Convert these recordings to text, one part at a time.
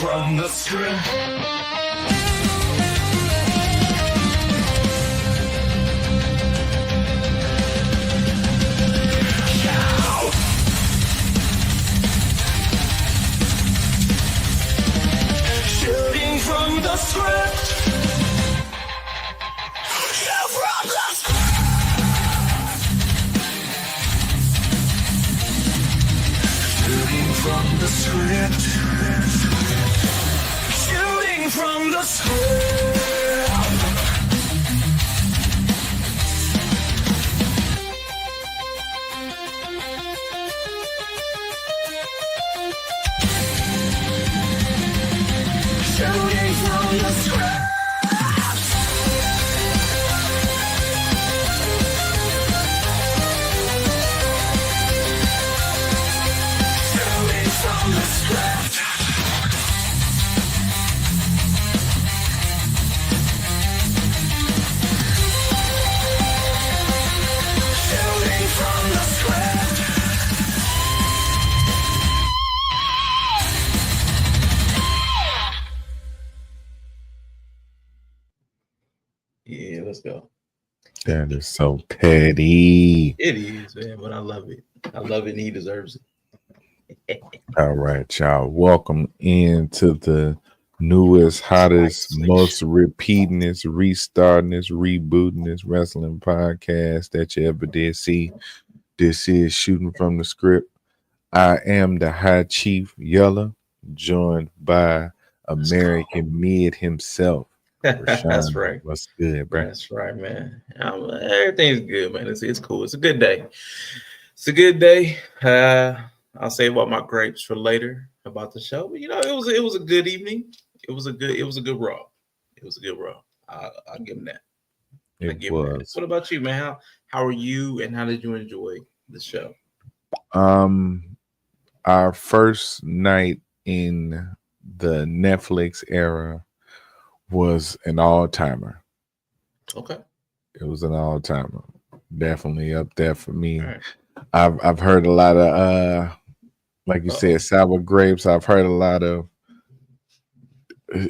from the script. Shooting from the script. Yeah, from the script. Shooting from the script. Shooting from the script. Shooting from the script. Shooting from the script. Shooting from the script. Yeah, let's go. That is so petty. It is, man, but I love it. I love it, and he deserves it. All right, y'all. Welcome into the newest, hottest, most repeatingest, restartingest, rebootingest wrestling podcast that you ever did see. This is Shooting from the Script. I am the High Chief Yella, joined by American Mid himself. That's Rashawn. right. What's good, bro? That's right, man. Everything's good, man. It's cool. It's a good day. It's a good day. I'll save all my grapes for later about the show. But, it was a good evening. It was a good Raw. It was a good Raw. I'll give him that. It was. What about you, man? How are you, and how did you enjoy the show? Our first night in the Netflix era was an all-timer. Okay. It was an all-timer. Definitely up there for me. All right. I've heard a lot of like you said, sour grapes. I've heard a lot of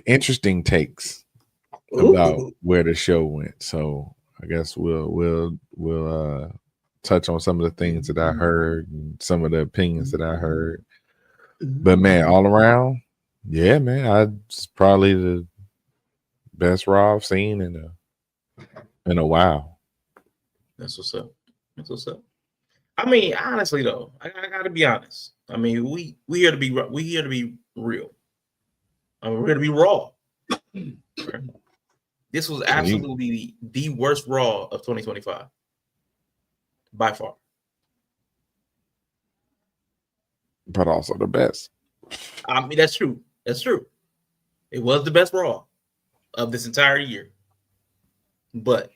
interesting takes about where the show went. So I guess we'll touch on some of the things that I heard and some of the opinions that I heard. But man, all around, yeah, man, it's probably the best Raw I've seen in a while. That's what's up. That's what's up. I mean, honestly though, I gotta be honest. I mean, we here to be real. I mean, we're here to be raw. This was absolutely the worst Raw of 2025 by far, But also the best. I mean, that's true. That's true. It was the best Raw of this entire year, but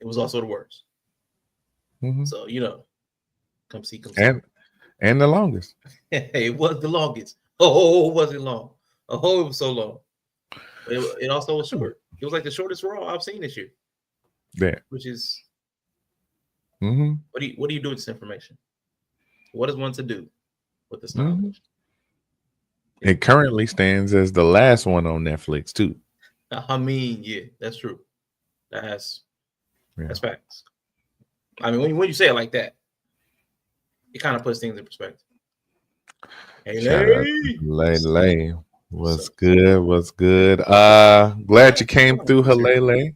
it was also the worst. Mhm. So come see. And the longest. It was the longest. Oh, was it long? Oh, it was so long. It also was short. It was like the shortest Raw I've seen this year. Yeah. Which is Mm-hmm. what do you do with this information? What is one to do with this knowledge? It currently stands as the last one on Netflix too. I mean, yeah, that's true. That's facts. I mean, when you say it like that, it kind of puts things in perspective. Hey, Lay. What's good? What's good? Glad you came through, Lay.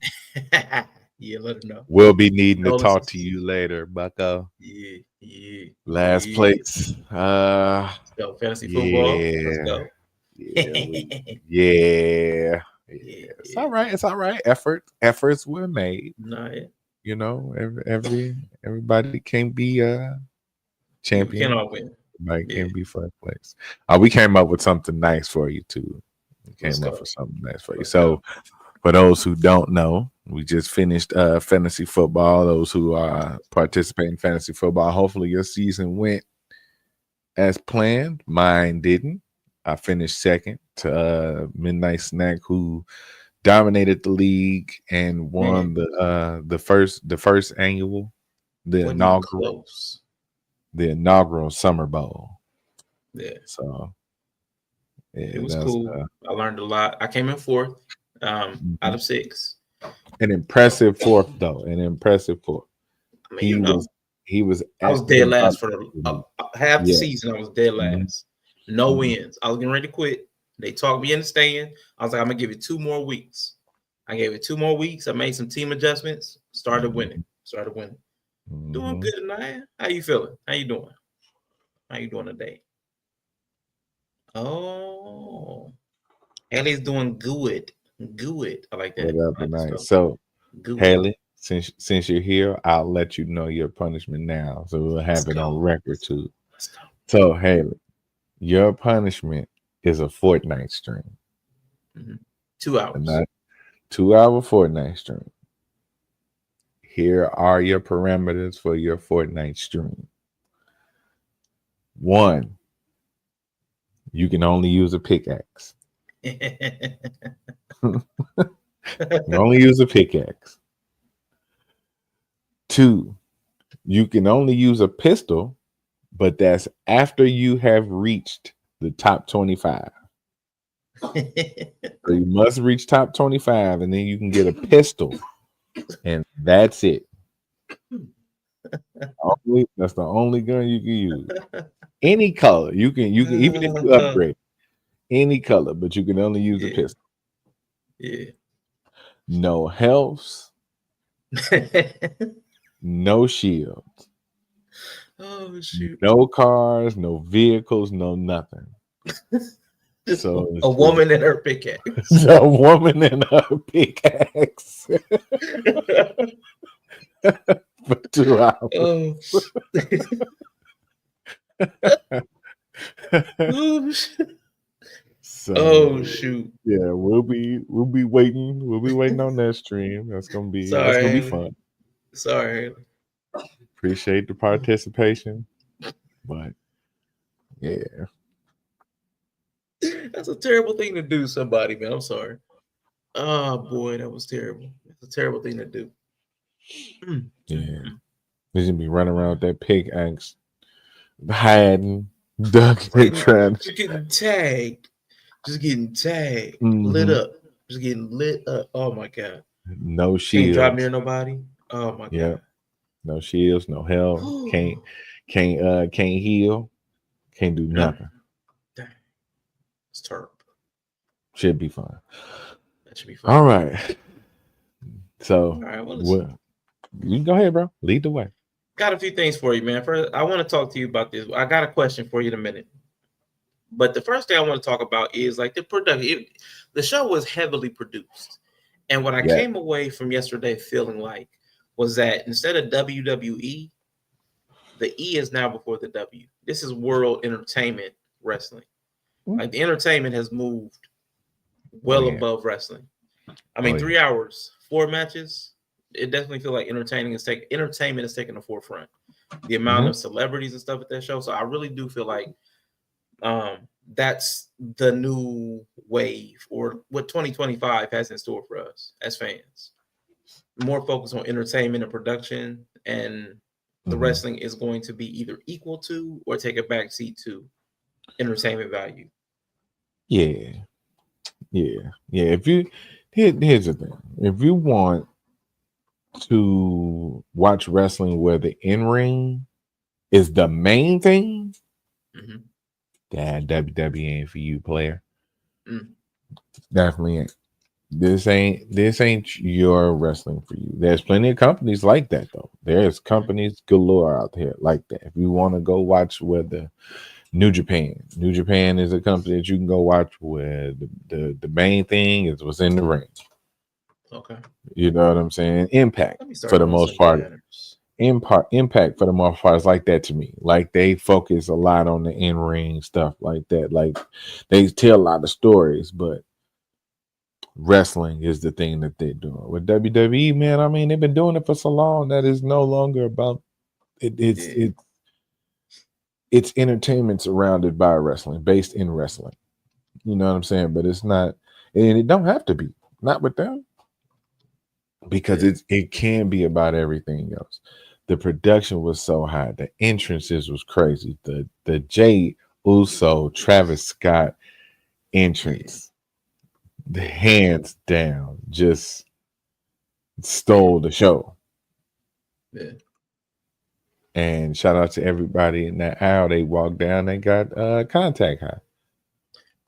Yeah, let her know. We'll be needing to talk to you later, Bucko. Yeah. Last place. Let's go. Fantasy football. Let's go. Yeah. It's all right. It's all right. Efforts were made. Everybody can be champion. We can all win. Everybody can be first place. We came up with something nice for you too. So for those who don't know, we just finished fantasy football. Those who are participating in fantasy football, hopefully your season went as planned. Mine didn't. I finished second to Midnight Snack, who dominated the league and won the first annual, the inaugural Summer Bowl. Yeah. So Yeah, It was that's cool. I learned a lot. I came in fourth out of 6. an impressive fourth, though. An impressive fourth. I mean, He was I was at dead the last for half the yeah. season. I was dead Mhm. last. No Mhm. wins. I was getting ready to quit. They talked me into staying. I was like, I'm gonna give it 2 more weeks. I gave it 2 more weeks. I made some team adjustments. Started winning. Doing Mhm. good tonight. How you feeling? How you doing? How you doing today? Oh, Haley's doing good. Good. I like What that. up I like the tonight? spell. So Good. Haley, since you're here, I'll let you know your punishment now, so we'll Let's have it on go. record too. Let's go. So Haley, your punishment is a Fortnite stream, 2 a hours. not 2-hour Fortnite stream. Here are your parameters for your Fortnite stream. 1, you can only use a pickaxe. You can only use a pickaxe. 2, you can only use a pistol, but that's after you have reached the top 25. So you must reach top 25, and then you can get a pistol, and that's it. That's the only gun you can use. Any color you can even if you upgrade any color, but you can only use a Yeah. pistol. Yeah. No health, no shield, Oh shoot. no cars, no vehicles, no nothing. Just So a it's just woman and her pickaxe. a woman and her pickaxe for 2 hours. Oh. Oh, shit. So Oh shoot. yeah, we'll be waiting. We'll be waiting on that stream. That's gonna be Sorry. fun. Sorry. Appreciate the participation, but yeah, That's a terrible thing to do, somebody, man. I'm sorry. Oh boy, that was terrible. That's a terrible thing to do. yeah. He's gonna be running around with that pickaxe, hiding, ducking, trying. Just getting tagged. Just getting tagged. Lit Mhm. up. Just getting lit up. Oh my god. No Can't drive near shields. nobody. Oh my Yeah, god. no shields, no health. Can't heal. Can't do nothing. Dang. It's terrible. Should be fun. That should be fun. All right. So All right, well, what? You can go ahead, bro. Lead the way. got a few things for you, man. First, I want to talk to you about this. I got a question for you in a minute. But the first thing I want to talk about is like the production. The show was heavily produced. And what I Yeah. came away from yesterday feeling like was that instead of WWE, the E is now before the W. This is World Entertainment Wrestling. Like the entertainment has moved well yeah. above wrestling. I mean, Oh, yeah. 3 hours, 4 matches. It definitely feels like entertainment is taking the forefront. The amount of celebrities and stuff at that show. So I really do feel like that's the new wave, or what 2025 has in store for us as fans. More focus on entertainment and production, and the wrestling is going to be either equal to or take a back seat to entertainment value. Yeah. If you here's the thing. If you want to watch wrestling where the in-ring is the main thing, that WWE ain't for you, player. Definitely ain't. This ain't your wrestling for you. There's plenty of companies like that though. There's companies galore out there like that. If you want to go watch where the New Japan is a company that you can go watch where the main thing is what's in the ring. Okay. You know what I'm saying? Impact Let me start for the doing most some part. banners. Impact for the most part is like that to me. Like they focus a lot on the in-ring stuff like that. Like they tell a lot of stories, but wrestling is the thing that they're doing. With WWE, man, I mean, they've been doing it for so long that it's no longer about it. It's entertainment surrounded by wrestling, based in wrestling. You know what I'm saying? But it's not, and it don't have to be. Not with them. Because it can be about everything else. The production was so high. The entrances was crazy. The Jay Uso, Travis Scott entrance, the hands down, just stole the show. Yeah. And shout out to everybody in that aisle. They walked down, they got contact high.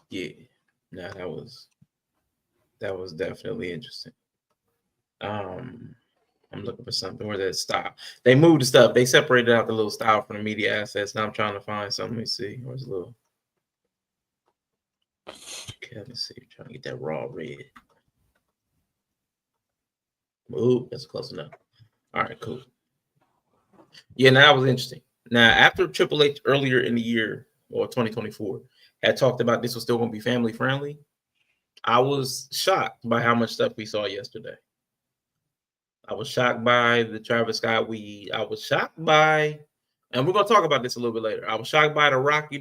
Yeah. Nah, that was definitely interesting. I'm looking for something where that style. They moved the stuff. They separated out the little style from the media assets. Now I'm trying to find something. Let me see. Where's the little? Okay, let me see. Trying to get that raw red. Ooh, that's close enough. All right, cool. Yeah, now that was interesting. Now, after Triple H earlier in the year or 2024 had talked about this was still going to be family friendly, I was shocked by how much stuff we saw yesterday. I was shocked by the Travis Scott weed. I was shocked by, and we're going to talk about this a little bit later. I was shocked by The Rock,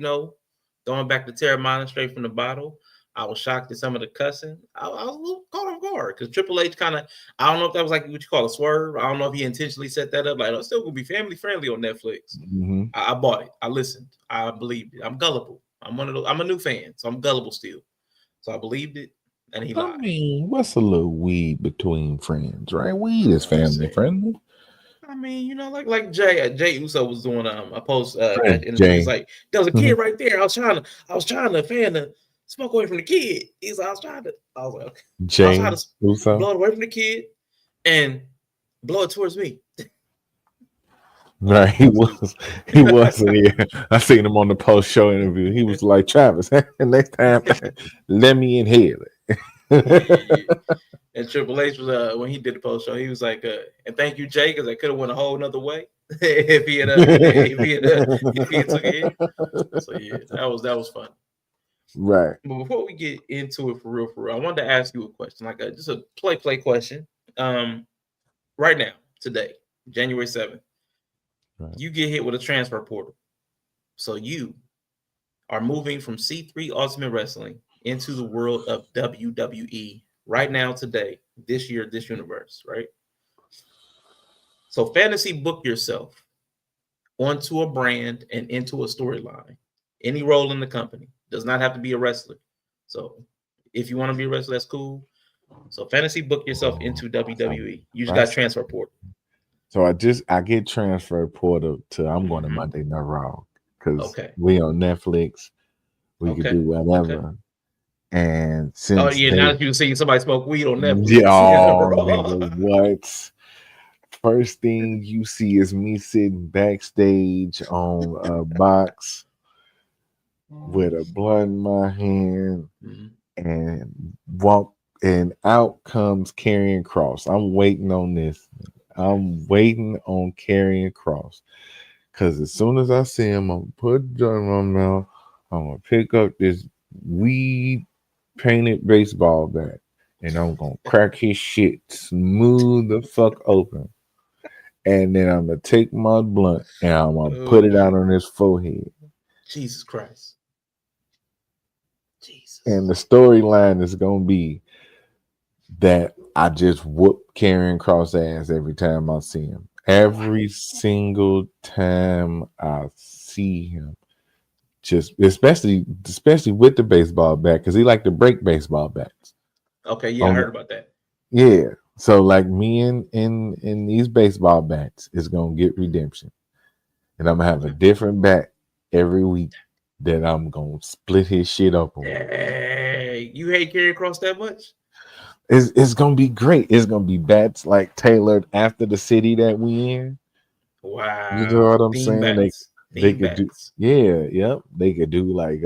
throwing back the Terramana straight from the bottle. I was shocked at some of the cussing. I was a little caught off guard because Triple H kind of, I don't know if that was like what you call a swerve. I don't know if he intentionally set that up. Like, it's still going to be family friendly on Netflix. Mm-hmm. I bought it. I listened. I believed it. I'm gullible. I'm a new fan, so I'm gullible still. So I believed it, and he lied. I mean, what's a little weed between friends, right? Weed is family friendly. I mean, like Jay Uso was doing a post Friend, interview. Jay. He's like, there was a kid right there. I was trying to fan the smoke away from the kid. I was like, okay. I was Jay trying to Uso. blow it away from the kid and blow it towards me. Right, he was here. I seen him on the post show interview. He was like, Travis, and next time, let me inhale it. Yeah. And Triple H was when he did the post show, he was like, and thank you, Jay, because I could have went a whole nother way if he had took it in. So yeah, that was fun. Right. But before we get into it for real, I wanted to ask you a question, like just a play question. Right now, today, January 7th, right. You get hit with a transfer portal. So you are moving from C3 Ultimate Wrestling into the world of WWE right now, today, this year, this universe, right? So fantasy book yourself onto a brand and into a storyline. Any role in the company. Does not have to be a wrestler. So if you want to be a wrestler, that's cool. So fantasy book yourself into WWE. You just got transfer portal. So I get transfer portal to I'm going to Monday Night Raw because we on Netflix. We could do whatever. Okay. And since now that you've seen somebody smoke weed on Netflix. Yeah, nigga, what? First thing you see is me sitting backstage on a box with a blunt in my hand, and out comes Karrion Kross. I'm waiting on this. I'm waiting on Karrion Kross because as soon as I see him, I'm gonna put it in my mouth. I'm gonna pick up this weed painted baseball bat and I'm gonna crack his shit smooth the fuck open. And then I'm gonna take my blunt and I'm gonna put it out on his forehead. Jesus Christ. Jesus. And the storyline is gonna be that I just whoop Karrion Kross ass every time I see him. Every single time I see him. Just especially with the baseball bat, because he like to break baseball bats. Okay, yeah, I heard about that. Yeah. So like me in these baseball bats is gonna get redemption. And I'm gonna have a different bat every week that I'm gonna split his shit open. Hey, you hate Karrion Kross that much? It's gonna be great. It's gonna be bats like tailored after the city that we in. Wow. You know what I'm saying? Bats. They could do, they could do like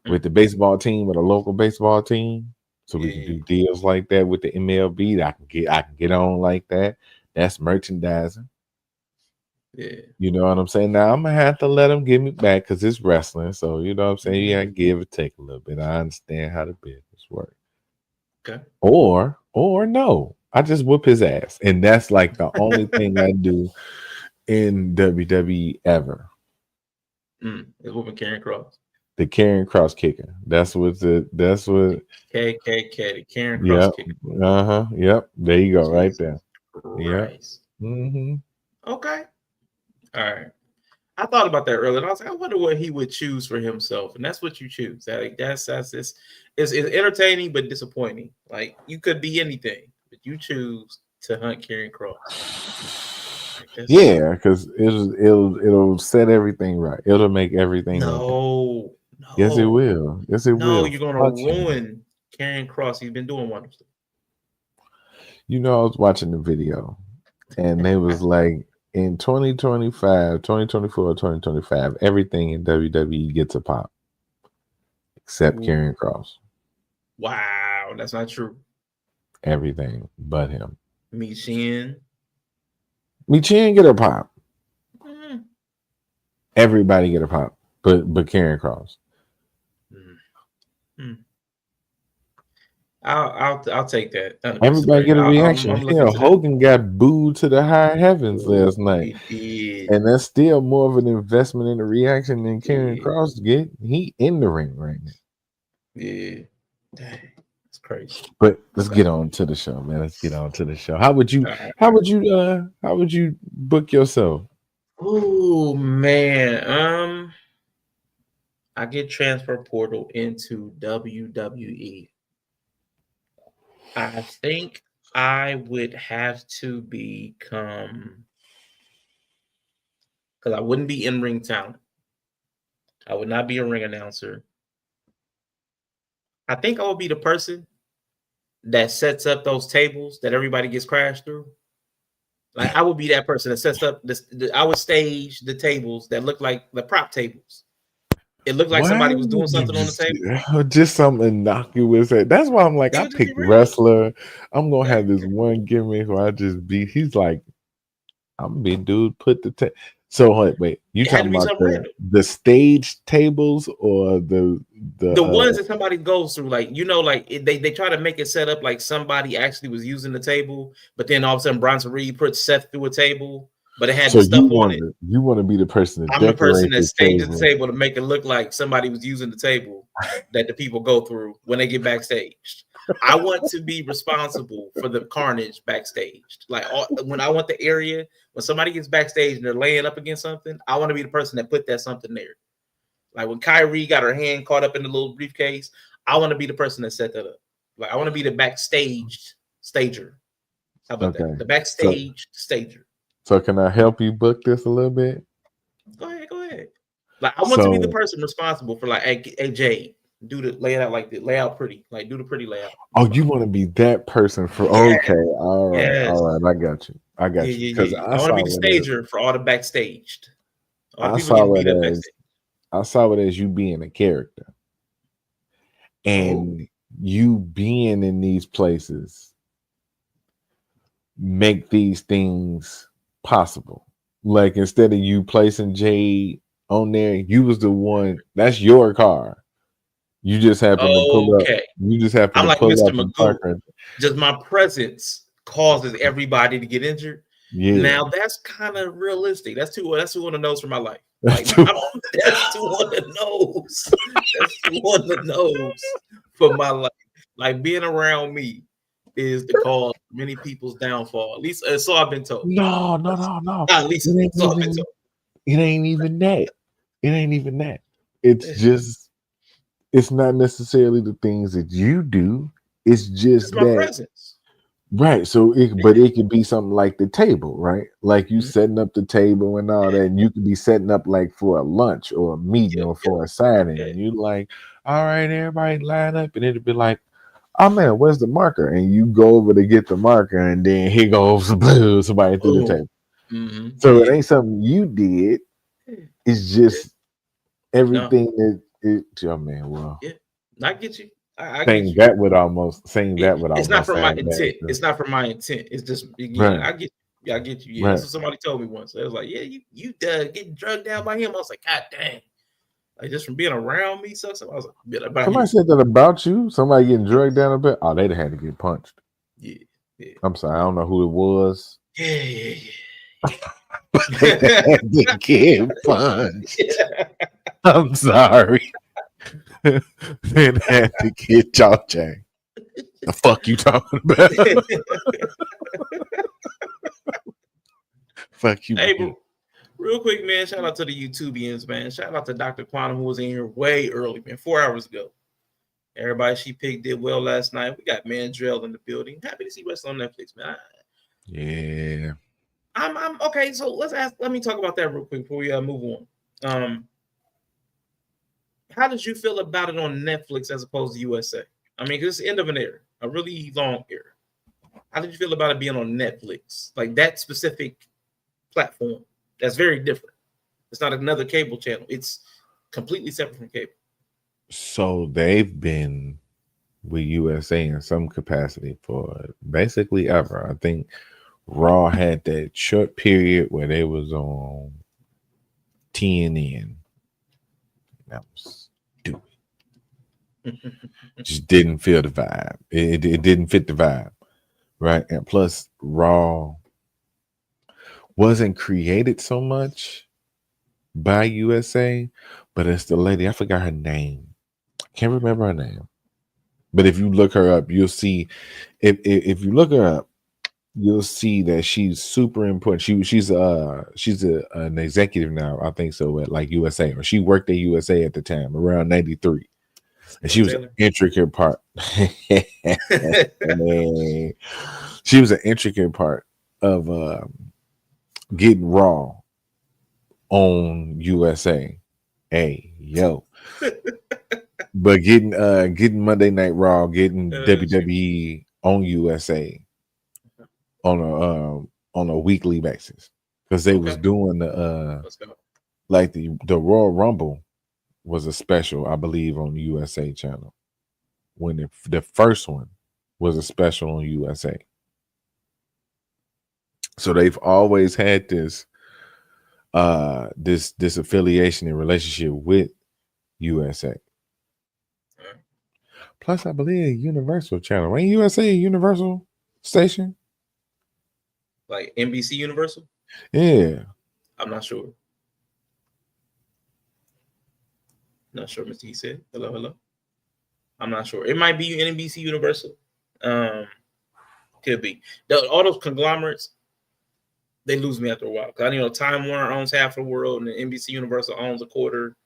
with the baseball team, with a local baseball team. So we can do deals like that with the MLB. I can get on like that. That's merchandising. Yeah. You know what I'm saying? Now I'm gonna have to let them give me back because it's wrestling. So you know what I'm saying? Yeah, give or take a little bit. I understand how the business works. Okay. Or no. I just whoop his ass. And that's like the only thing I do in WWE ever. It's whooping Karrion Kross. The Karrion Kross kicker. That's what KKK, the Karrion Kross kicker. Yep. There you go, right there. Yep. Mm-hmm. Okay. All right. I thought about that earlier. And I was like, I wonder what he would choose for himself, and that's what you choose. That's it's entertaining but disappointing. Like you could be anything, but you choose to hunt Karrion Cross. Like, Yeah, because it'll set everything right. It'll make everything okay. no, Yes, it will. Yes, it no, will. you're gonna Fuck him. ruin Karrion Cross. He's been doing wonderful. You know, I was watching the video, and they was like, in 2025, 2024, 2025, everything in WWE gets a pop, except Ooh. Karrion Cross. Wow, that's not true. Everything but him. Michin. Michin get a pop. Mm. Everybody get a pop, but Karrion Cross. I'll take that. Everybody get a reaction. I'm looking Hell, to Hogan got booed to the high heavens last night, he did. and that's still more of an investment in the reaction than Karrion Yeah. Cross get. He in the ring right now. Yeah, dang, it's crazy. But let's get on to the show, man. Let's get on to the show. How would you book yourself? Oh man, I get transfer portal into WWE. I think I would have to become, because I wouldn't be in ring talent. I would not be a ring announcer. I think I would be the person that sets up those tables that everybody gets crashed through. Like I would be that person that sets up this. I would stage the tables that look like the prop tables. It looked like somebody was doing something on the table. Just something innocuous. That's why I'm like, I picked wrestler. I'm gonna have this one gimmick where I just be. He's like, I'm big dude. Put the so wait. You talking about the stage tables or the ones that somebody goes through? Like like they try to make it set up like somebody actually was using the table, but then all of a sudden Bronson Reed put Seth through a table. But it had the stuff on it. You want to be the person that I'm the person that stages the table to make it look like somebody was using the table that the people go through when they get backstage. I want to be responsible for the carnage backstage. Like when I want the area, when somebody gets backstage and they're laying up against something, I want to be the person that put that something there. Like when Kyrie got her hand caught up in the little briefcase, I want to be the person that set that up. Like I want to be the backstage stager. How about that? The backstage stager. So can I help you book this a little bit? Go ahead. Like I want to be the person responsible for like, hey Jay, do the layout like the layout pretty, like do the pretty layout. Oh, you want to be that person for okay, all right, all right. I got you. I because I want to be the stager for all the backstaged. I saw it as you being a character, and you being in these places make these things possible. Like instead of you placing Jade on there, you was the one. That's your car. You just happen to pull up. You just happen to pull Mr. up. Magoo. Just my presence causes everybody to get injured. Yeah. Now that's kind of realistic. That's two on the nose for my life. Like, that's two on the nose. That's two on the nose for my life. Like being around me is the cause of many people's downfall. At least so I've been told. No. At least so I've been told. It ain't even that. It's just, it's not necessarily the things that you do. It's just my presence. Right. So it could be something like the table, right? Like you setting up the table and all that, and you could be setting up like for a lunch or a meeting or for a signing, and you like, all right, everybody line up, and it'd be like, oh man, where's the marker? And you go over to get the marker, and then here goes somebody through the table. Mm-hmm. So it ain't something you did. It's just everything that it. Oh man, well, I get you. Saying that would almost. It's not from my intent. It's not from my intent. It's just right. I get you. Yeah, that's what somebody told me once. It was like, yeah, you getting drugged down by him. I was like, God dang. Like just from being around me sucks. I was like, somebody said that about you. Somebody getting drugged down a bit. Oh, they'd had to get punched. Yeah. I'm sorry, I don't know who it was. Yeah. They had to get punched. I'm sorry. They had to get y'all chain. The fuck you talking about? Fuck you. Hey, bro, Real quick, man. Shout out to the YouTubians, man. Shout out to Dr. Quantum, who was in here way early, man, 4 hours ago. Everybody she picked did well last night. We got Mandrell in the building. Happy to see wrestling on Netflix, man. Yeah. I'm okay. So let me talk about that real quick before we move on. How did you feel about it on Netflix as opposed to USA? I mean, because it's the end of an era, a really long era. How did you feel about it being on Netflix? Like that specific platform that's very different. It's not another cable channel. It's completely separate from cable. So they've been with USA in some capacity for basically ever. I think Raw had that short period where they was on TNN. That was stupid. Just didn't feel the vibe. It didn't fit the vibe, right? And plus, Raw wasn't created so much by USA, but it's the lady. I forgot her name. Can't remember her name. But if you look her up, you'll see. If you look her up, you'll see that she's super important. She's an executive now, I think so, at like USA, or she worked at USA at the time around '93, and she was an intricate part. She was an intricate part of getting Raw on USA. Hey, yo. But getting Monday Night Raw, getting WWE on USA on a weekly basis, because they was doing the like the Royal Rumble was a special, I believe, on the USA channel. When the first one was a special on USA, so they've always had this this affiliation and relationship with USA. Plus, I believe Universal channel. Ain't USA a Universal station? Like NBC Universal? Yeah. I'm not sure. Not sure, Mr. He said. Hello. I'm not sure. It might be NBC Universal. Could be. All those conglomerates, they lose me after a while. Because Time Warner owns half the world and NBC Universal owns a quarter.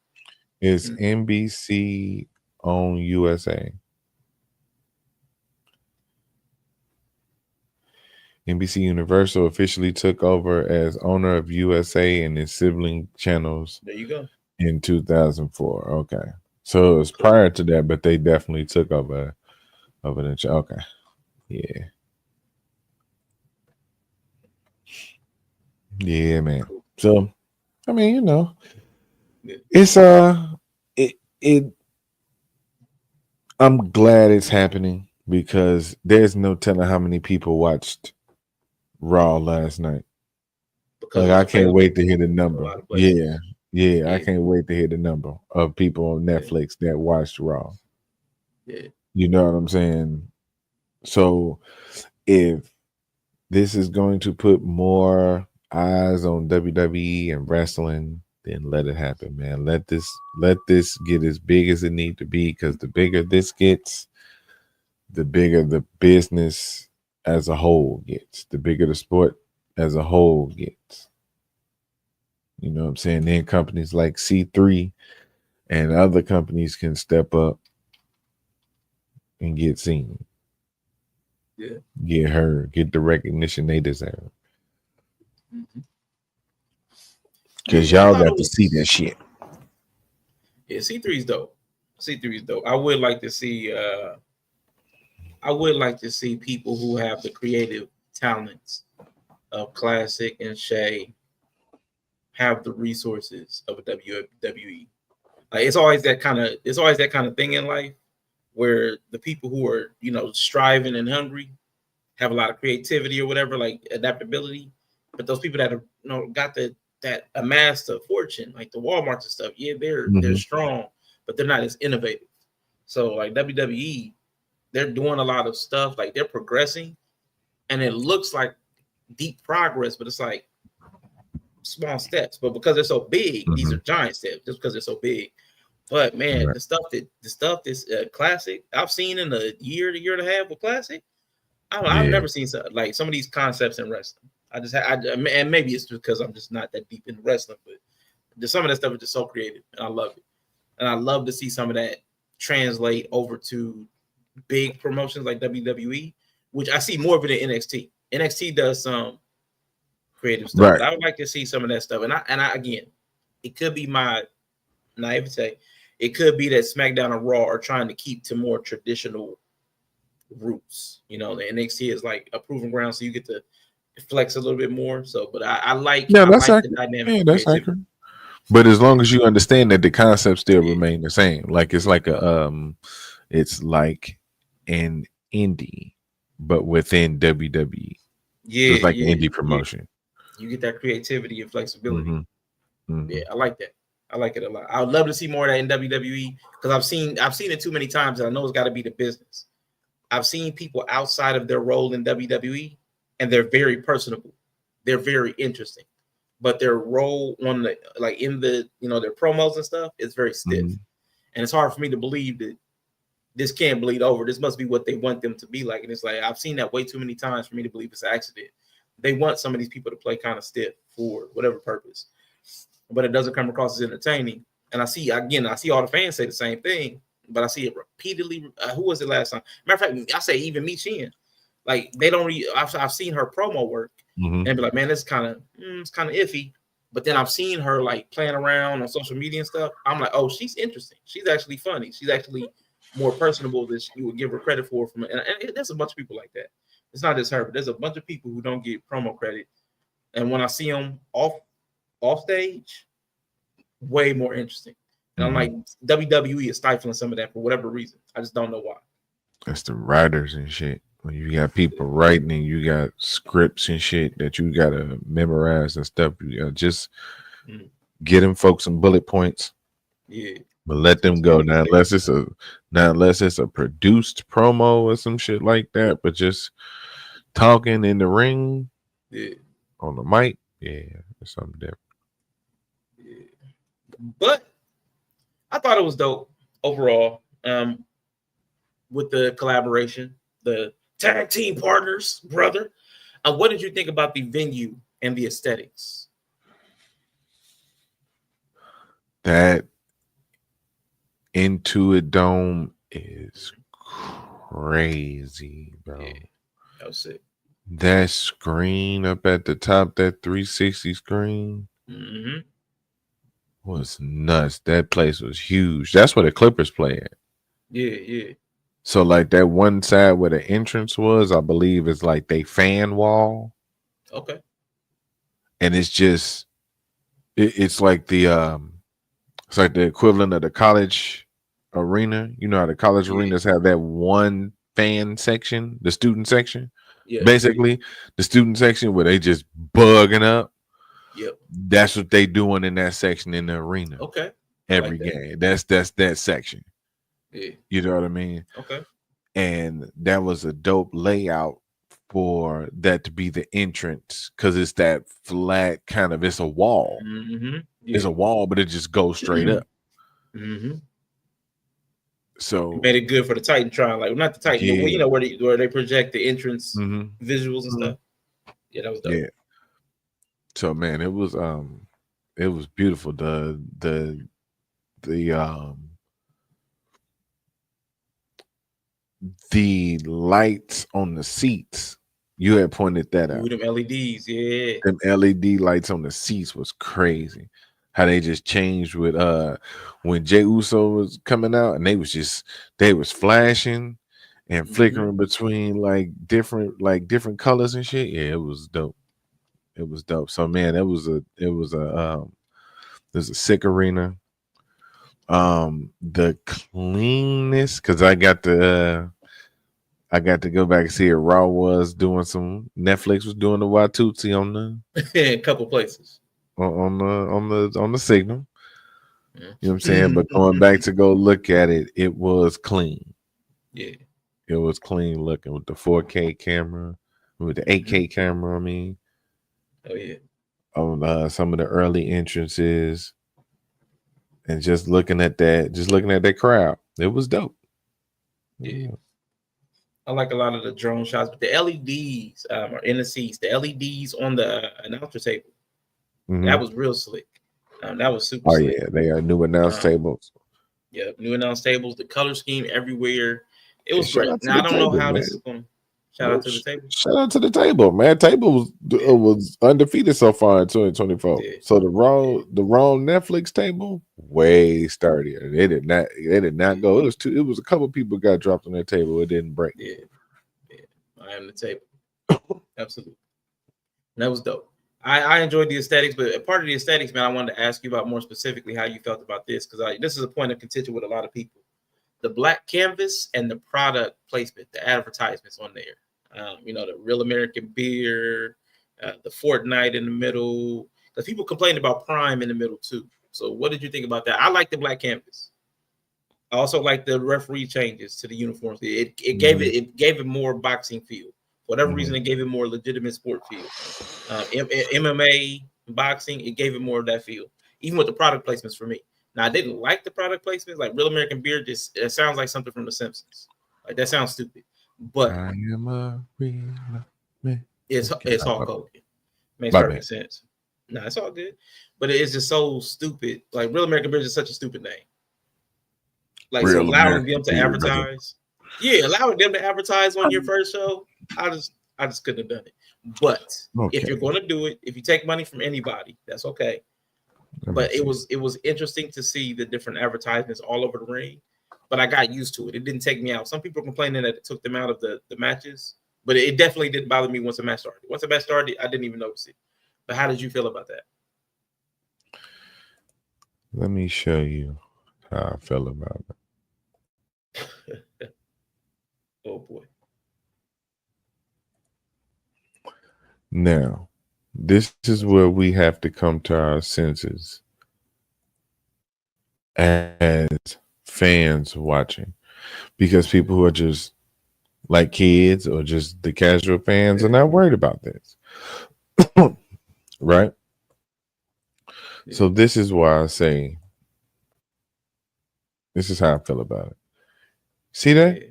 It's NBC on USA. NBC Universal officially took over as owner of USA and its sibling channels. There you go. In 2004. Okay. So it was prior to that, but they definitely took over the okay. Yeah. Yeah, man. So I mean, it's I'm glad it's happening, because there's no telling how many people watched Raw last night. Like, I can't wait to hear the number. Yeah, I can't wait to hear the number of people on Netflix that watched Raw. Yeah. You know what I'm saying? So if this is going to put more eyes on WWE and wrestling, then let it happen, man. Let this get as big as it need to be, because the bigger this gets, the bigger the business as a whole gets, the bigger the sport as a whole gets. You know what I'm saying? Then companies like C3 and other companies can step up and get seen. Yeah. Get heard, get the recognition they deserve. Because y'all got to see that shit. Yeah, C3's dope. C3's dope. I would like to see people who have the creative talents of Classic and Shay have the resources of a WWE. Like, it's always that kind of thing in life where the people who are, striving and hungry have a lot of creativity or whatever, like adaptability. But those people that have, got that amassed a fortune, like the Walmarts and stuff, yeah, they're strong, but they're not as innovative. So like WWE, they're doing a lot of stuff, like they're progressing, and it looks like deep progress, but it's like small steps. But because they're so big, these are giant steps just because they're so big. But man, the stuff this Classic I've seen in a year and a half with Classic, I've never seen some of these concepts in wrestling. And maybe it's because I'm just not that deep in wrestling, but some of that stuff is just so creative, and I love it. And I love to see some of that translate over to big promotions like WWE, which I see more of it in NXT. NXT does some creative stuff, but I would like to see some of that stuff. And I again, it could be my naivete. It could be that SmackDown and Raw are trying to keep to more traditional roots. You know, the NXT is like a proven ground, so you get to flex a little bit more. So, but I like the dynamic. Yeah, that's accurate. But as long as you understand that the concepts still remain the same, like it's like it's like an indie, but within WWE. Yeah, so it's like an indie promotion. You get that creativity and flexibility. Mm-hmm. Yeah, I like that. I like it a lot. I would love to see more of that in WWE because I've seen it too many times, and I know it's got to be the business. I've seen people outside of their role in WWE, and they're very personable. They're very interesting, but their role on the in the their promos and stuff is very stiff, and it's hard for me to believe that this can't bleed over. This must be what they want them to be like, and it's like I've seen that way too many times for me to believe it's an accident. They want some of these people to play kind of stiff for whatever purpose, but it doesn't come across as entertaining. And I see all the fans say the same thing, but I see it repeatedly. Who was it last time? Matter of fact, I say even Mi Chin. Like they don't. I've seen her promo work and be like, man, this is kind of iffy. But then I've seen her like playing around on social media and stuff. I'm like, oh, she's interesting. She's actually funny. She's actually more personable than you would give her credit for. And there's a bunch of people like that. It's not just her, but there's a bunch of people who don't get promo credit. And when I see them off stage, way more interesting. And I'm like, WWE is stifling some of that for whatever reason. I just don't know why. That's the writers and shit. When you got people writing and you got scripts and shit that you gotta memorize and stuff, you gotta just get them folks some bullet points. Yeah. But let them go now, unless it's a produced promo or some shit like that. But just talking in the ring, on the mic, it's something different. Yeah. But I thought it was dope overall. With the collaboration, the tag team partners, brother. What did you think about the venue and the aesthetics? That Intuit Dome is crazy, bro. Yeah, that was sick. That screen up at the top, that 360 screen, was nuts. That place was huge. That's where the Clippers play at. Yeah. So like that one side where the entrance was, I believe is like they fan wall. Okay. And it's just it's like the equivalent of the college arena. You know how the college arenas have that one fan section, the student section. Yeah. Basically, the student section where they just bugging up. Yep. That's what they doing in that section in the arena. Okay. Every game. That's that section. Yeah. You know what I mean? Okay. And that was a dope layout for that to be the entrance because it's that flat kind of, it's a wall. Yeah. It's a wall, but it just goes straight up. So it made it good for the Titantron, like not the Titan, but where they project the entrance visuals and stuff. Yeah, that was dope. Yeah. So man, it was beautiful. The lights on the seats, you had pointed that out. Ooh, them LEDs, yeah. Them LED lights on the seats was crazy. How they just changed with when Jey Uso was coming out, and they was flashing and flickering between like different colors and shit. Yeah, it was dope. It was dope. So man, it was a sick arena. The cleanness, because I got to go back and see it. Raw was doing some, Netflix was doing the Watusi on the a couple places on the signal. You know what I'm saying? But going back to go look at it, it was clean. Yeah, it was clean looking with the 4K camera, with the 8K camera. I mean, oh yeah, on some of the early entrances. And just looking at that crowd, it was dope. Yeah. I like a lot of the drone shots, but the LEDs are in the seats. The LEDs on the announcer table, Mhm. that was real slick. That was super Oh slick. yeah, they are new announce Um, tables. Yeah, new announce tables, the color scheme everywhere. It Hey, was shout great. out to Now I the don't know table, how man. this is going. Shout out to the table. Shout out to the table, man. Table was undefeated so far in 2024. Yeah, So the wrong Netflix table, way sturdier. They did not go. It was a couple people got dropped on their table. It didn't break. yeah, yeah. I am the table. Absolutely. And that was dope. I enjoyed the aesthetics, but a part of the aesthetics, man, I wanted to ask you about more specifically how you felt about this because this is a point of contention with a lot of people. The black canvas and the product placement, the advertisements on there. The Real American Beer, the Fortnite in the middle. Because people complained about Prime in the middle too. So what did you think about that? I like the black canvas. I also like the referee changes to the uniforms. It gave it more boxing feel. For whatever reason, it gave it more legitimate sport feel. MMA, boxing, it gave it more of that feel. Even with the product placements for me. Now I didn't like the product placements. Like Real American Beer, just it sounds like something from The Simpsons. Like that sounds stupid. But I am a real man. it's Hulk Hogan. Makes My perfect bad. sense. No, it's all good. But it's just so stupid. Like Real American Beer is such a stupid name. Like so Real allowing American them to Beer, brother. advertise. Yeah, allowing them to advertise on your first show. I just couldn't have done it. But if you're going to do it, if you take money from anybody, that's okay. But it was interesting to see the different advertisements all over the ring. But I got used to it. It didn't take me out. Some people complaining that it took them out of the matches, but it definitely didn't bother me once the match started. Once the match started, I didn't even notice it. But how did you feel about that? Let me show you how I feel about it. Oh boy. Now, this is where we have to come to our senses as fans watching, because people who are just like kids or just the casual fans are not worried about this. Right? Yeah. So this is why I say this is how I feel about it. See that?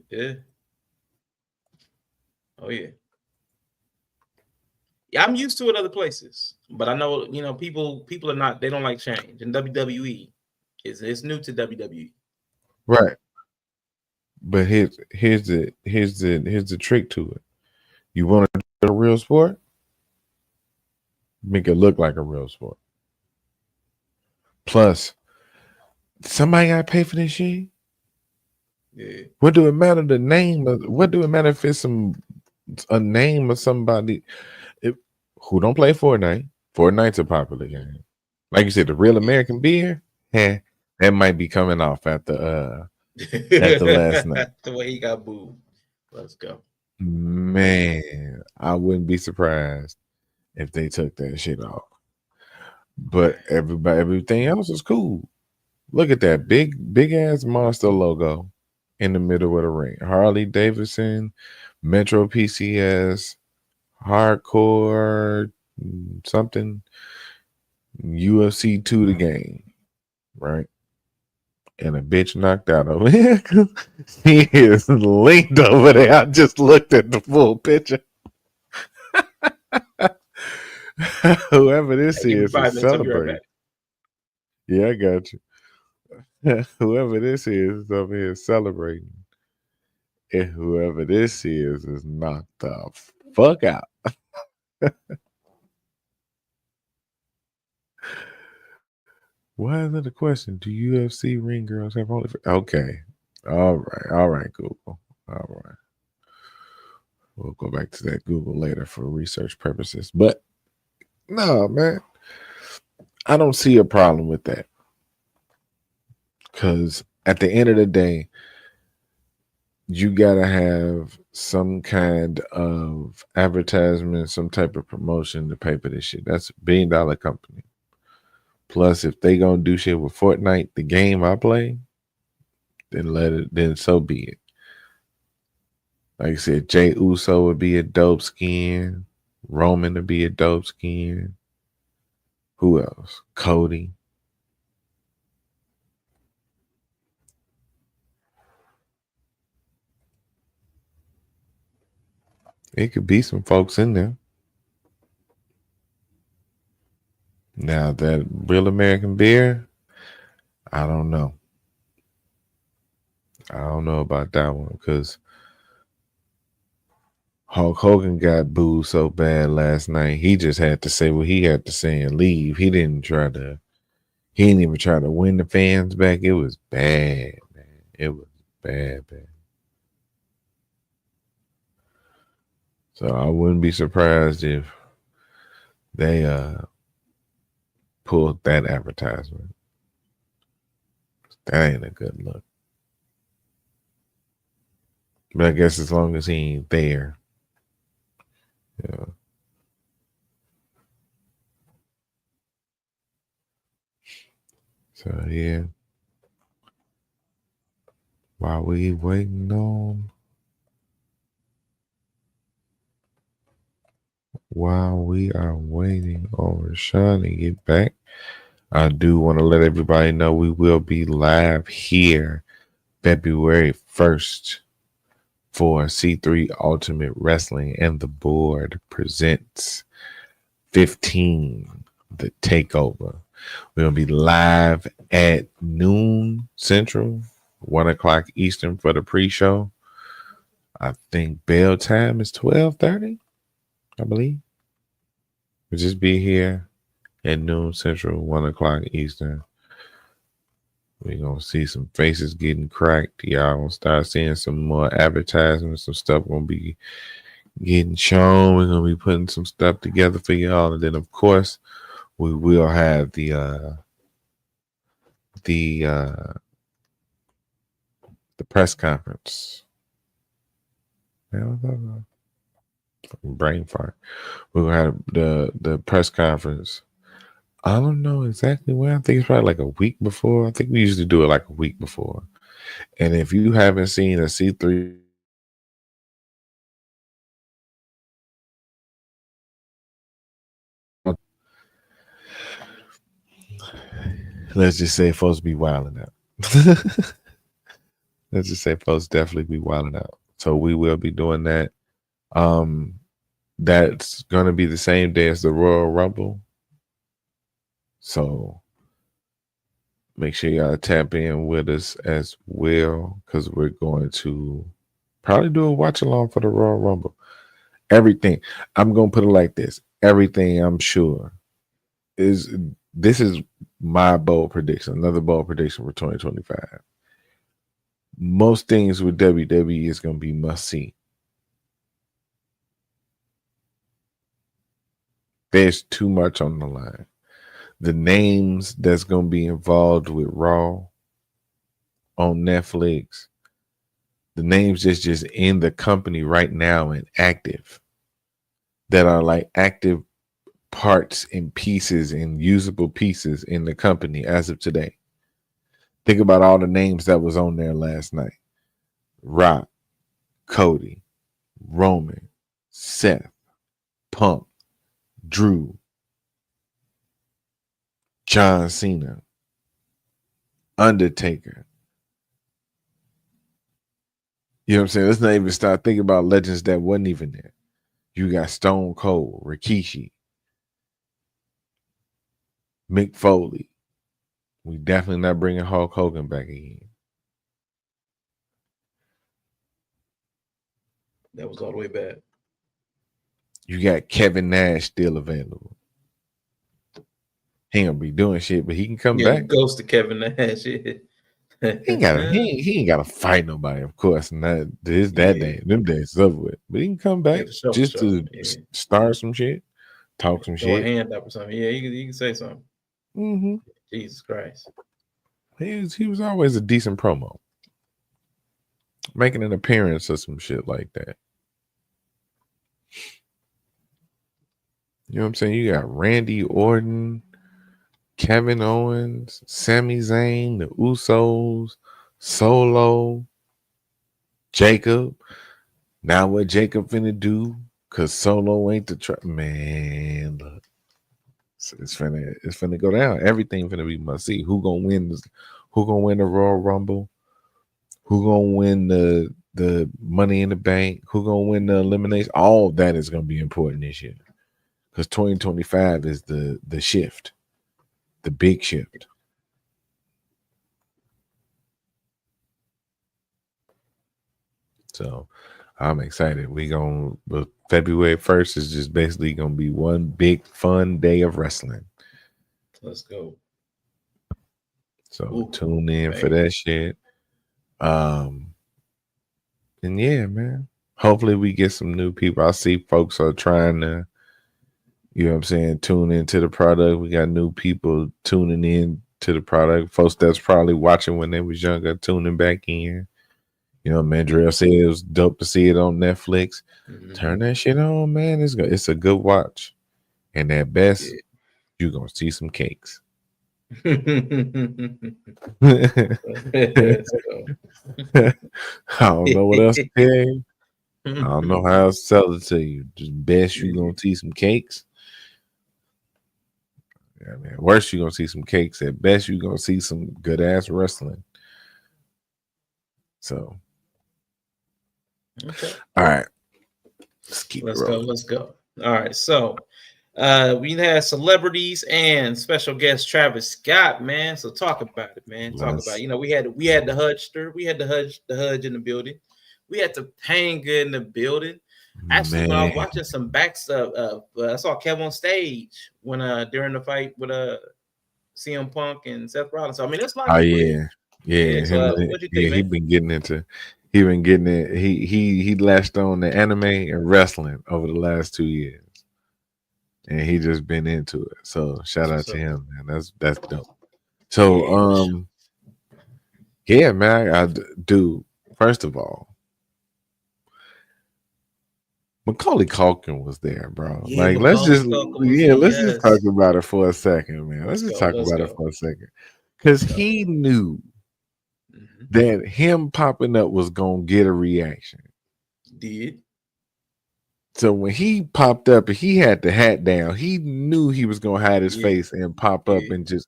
Yeah. Oh yeah. Yeah, I'm used to it other places, but I know people are not. They don't like change, and WWE it's new to WWE. Right. But here's the trick to it. You want to do a real sport? Make it look like a real sport. Plus, somebody got to pay for this shit. Yeah. What do it matter? The name? What do it matter if it's a name of somebody who don't play Fortnite? Fortnite's a popular game. Like you said, the Real American Beer, that might be coming off at the last night. The way he got booed. Let's go. Man, I wouldn't be surprised if they took that shit off. But everything else is cool. Look at that big ass monster logo in the middle of the ring. Harley Davidson, Metro PCS, Hardcore, something, UFC 2 the game, right? And a bitch knocked out over here. He is linked over there. I just looked at the full picture. Whoever this is celebrating. Yeah, I got you. Whoever this is over here celebrating. And whoever this is knocked the fuck out. Why is that a question? Do UFC ring girls have only? Okay. All right, Google. All right. We'll go back to that Google later for research purposes. But no, man. I don't see a problem with that. Because at the end of the day, you gotta have some kind of advertisement, some type of promotion to pay for this shit. That's $1 billion company. Plus, if they gonna do shit with Fortnite, the game I play, then so be it. Like I said, Jay Uso would be a dope skin. Roman would be a dope skin. Who else? Cody. It could be some folks in there. Now that real American beer, I don't know. I don't know about that one because Hulk Hogan got booed so bad last night. He just had to say what he had to say and leave. He didn't even try to win the fans back. It was bad, man. It was bad. So I wouldn't be surprised if they pulled that advertisement. That ain't a good look. But I guess as long as he ain't there. Yeah. So yeah. While we waiting on Rashawn to get back, I do want to let everybody know we will be live here February 1st for C3 Ultimate Wrestling, and the board presents 15 The Takeover. We're going to be live at noon Central, 1 o'clock Eastern for the pre-show. I think bell time is 12:30, I believe. We'll just be here at noon Central, 1 o'clock Eastern. We're going to see some faces getting cracked. Y'all going to start seeing some more advertisements. Some stuff going to be getting shown. We're going to be putting some stuff together for y'all. And then, of course, we will have the press conference. Brain fart. We're going to have the press conference. I don't know exactly when. I think it's probably like a week before. I think we usually do it like a week before. And if you haven't seen a C3, let's just say folks be wilding out. Let's just say folks definitely be wilding out. So we will be doing that. That's going to be the same day as the Royal Rumble. So make sure y'all tap in with us as well, because we're going to probably do a watch along for the Royal Rumble. Everything, I'm going to put it like this. Everything, I'm sure, this is my bold prediction, another bold prediction for 2025. Most things with WWE is going to be must see. There's too much on the line. The names that's going to be involved with Raw on Netflix, the names that's just in the company right now and active, that are like active parts and pieces and usable pieces in the company as of today. Think about all the names that was on there last night. Rock, Cody, Roman, Seth, Punk, Drew, John Cena, Undertaker. You know what I'm saying? Let's not even start thinking about legends that wasn't even there. You got Stone Cold, Rikishi, Mick Foley. We definitely not bringing Hulk Hogan back again. That was all the way bad. You got Kevin Nash still available. He ain't gonna be doing shit, but he can come back. Ghost to Kevin Nash. He ain't gotta fight nobody, of course. And that is that day. Them days is over with. But he can come back just to start some shit, talk some shit. A hand up or something. Yeah, you can say something. Mm-hmm. Jesus Christ. He was always a decent promo. Making an appearance or some shit like that. You know what I'm saying? You got Randy Orton, Kevin Owens, Sami Zayn, the Usos, Solo, Jacob. Now what Jacob finna do? Cause Solo ain't the man. Look, it's finna go down. Everything finna be must see. Who gonna win the Royal Rumble? Who gonna win the Money in the Bank, who gonna win the elimination. All that is gonna be important this year because 2025 is the shift, the big shift. So I'm excited. But February 1st is just basically gonna be one big fun day of wrestling. Let's go. So Ooh, tune in for man. that shit. And yeah, man. Hopefully we get some new people. I see folks are trying to, you know what I'm saying, tune into the product. We got new people tuning in to the product. Folks that's probably watching when they was younger, tuning back in. You know, Mandrell said it was dope to see it on Netflix. Mhm. Turn that shit on, man. It's a good watch. And at best, Yeah. you're gonna see some cakes. Let's go. I don't know what else to tell you. I don't know how else to tell it to you. Just best you gonna see some cakes. Yeah, man. Worst you gonna see some cakes. At best you gonna see some good ass wrestling. So, Okay. all right, let's keep Let's it go. rolling. Let's go. All right. So we had celebrities and special guest Travis Scott, man. So talk about it, man. Talk Let's- about it. You know, we had the Hudster, we had the Hudge in the building, we had the Topanga in the building. Actually, when I was Man. watching some back stuff, I saw Kevin on stage when during the fight with CM Punk and Seth Rollins. So I mean, it's a lot of Oh people yeah, here. yeah. So what you think, He man? been getting into. He been getting it. He latched on the anime and wrestling over the last 2 years, and he just been into it. So shout out to him, man. That's dope. So yeah, man. I do. First of all, Macaulay Culkin was there, bro. Yeah, Like, let's Macaulay just Culkin was there, let's just yes. talk about it for a second, man. Let's just talk Let's about go. it for a second, because Let's go. he knew Mhm. that him popping up was gonna get a reaction. Did. So when he popped up and he had the hat down, he knew he was gonna hide his Yeah. face and pop up Yeah. and just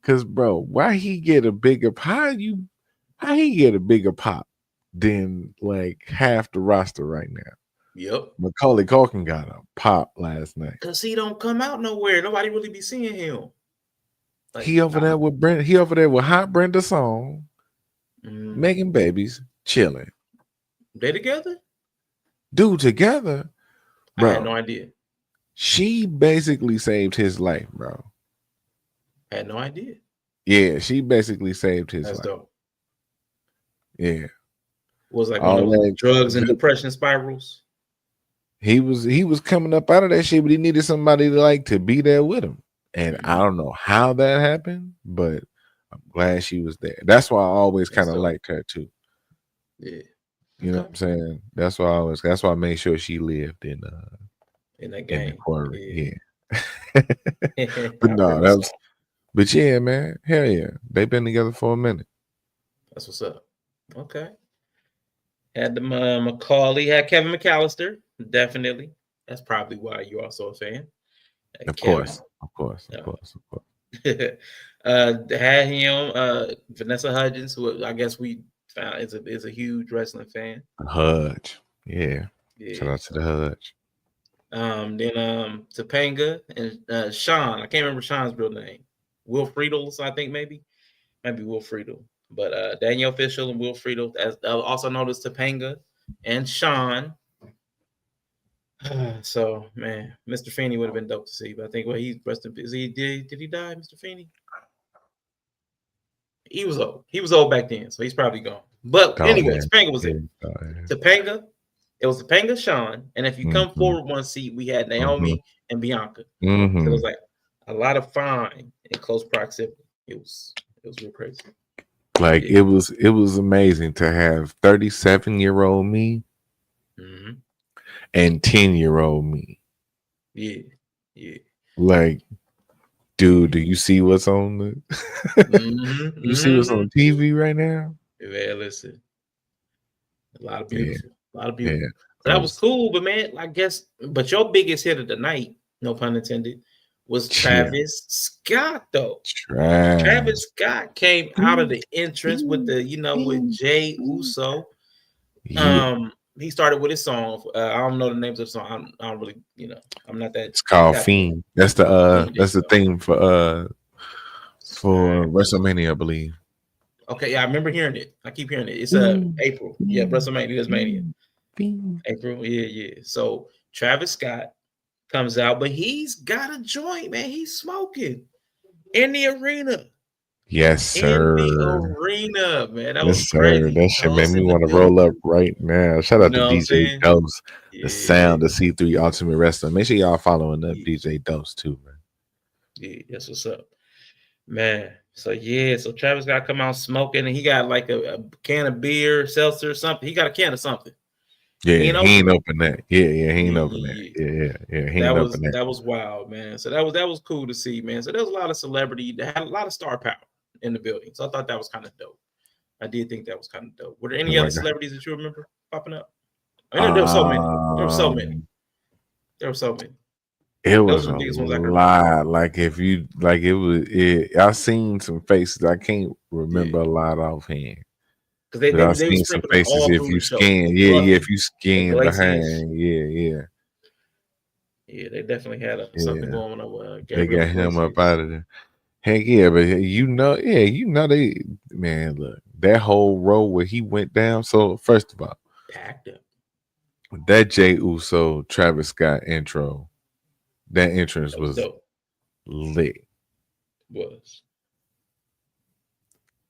because, bro, why he get a bigger how he get a bigger pop than like half the roster right now? Yep. Macaulay Culkin got a pop last night. Cause he don't come out nowhere. Nobody really be seeing him. Like, He over there with Brenda. He over there with Hot Brenda Song, making babies, chilling. They together? Dude, together, bro. I had no idea. She basically saved his life, bro. I had no idea. Yeah, she basically saved his That's life. dope. Yeah. Was like All one of those that drugs and depression spirals. He was coming up out of that shit, but he needed somebody to be there with him. And I don't know how that happened, but I'm glad she was there. That's why I always kind of liked her too. Yeah. You know what I'm saying? That's why I made sure she lived in that game. In the quarter. Yeah. But but yeah, man. Hell yeah. They've been together for a minute. That's what's up. Okay. Had the Macaulay, had Kevin McAllister, definitely. That's probably why you're also a fan. Of course. Had him, Vanessa Hudgens, who I guess we found is a huge wrestling fan. Hudge. Yeah. Shout out to the Hudge. Then Topanga and Sean. I can't remember Sean's real name. Will Friedels, I think maybe Will Friedel. But Danielle Fishel and Will Friedel, as also known as Topanga and Sean. So man, Mr. Feeney would have been dope to see, but I think he's rest in peace. Did he die, Mr. Feeney? He was old. He was old back then, so he's probably gone. But anyway, Topanga was there. Topanga, it was Topanga, Sean, and if you come forward one seat, we had Naomi and Bianca. So it was like a lot of fine in close proximity. It was real crazy. Like it was amazing to have 37-year-old me and 10-year-old me. Yeah. Like, dude, do you see what's on the you see what's on TV right now? Yeah, listen. A lot of beautiful. Yeah. So that was cool, but man, I guess but your biggest hit of the night, no pun intended, was Travis Scott, though. Travis Scott came out of the entrance with with Jay Uso Yeah. He started with his song. I don't know the names of the song. I don't really, I'm not that. It's called tapped in. Fiend. That's the Fiend, there you go. theme for Alright. WrestleMania, I believe. Okay, yeah, I remember hearing it. I keep hearing it. It's Fiend. April. Yeah, WrestleMania is Mania. Fiend. April. Yeah. So Travis Scott comes out, but he's got a joint, man. He's smoking in the arena. Yes, In sir. the arena, man. That Yes, was sir. crazy. That shit made Dose me in the want to building. roll up right now. Shout You out to know what I'm DJ saying? Dose, the Yeah. sound of C3 Ultimate Wrestling. Make sure y'all following up Yeah. DJ Dose too, man. Yeah, that's what's up, man. So so Travis got to come out smoking, and he got like a can of beer, seltzer, or something. He got a can of something. Yeah, He he ain't ain't open open that. Yeah, he ain't Yeah, open that. Yeah, he That ain't was open that. that was wild, man. So that was cool to see, man. So there was a lot of celebrity that had a lot of star power in the building. So I thought that was kind of dope. I did think that was kind of dope. Were there any Oh other my God. celebrities that you remember popping up? I mean, there were so many. There were so many. There were so many. It Those was are a the biggest ones I can lot. Like if you like, I seen some faces. I can't remember a lot offhand. because they But they, I were- they were seen some sprinkling faces all if through you the show. scan. Fluffy, If you scan Iglesias. behind. Yeah. Yeah, they definitely had something going on with They Gabriel got him up Iglesias. out of there. Heck yeah, but they, man, look, that whole row where he went down. So first of all, Packed up. that Jey Uso Travis Scott intro, that entrance That was was dope. lit. Was.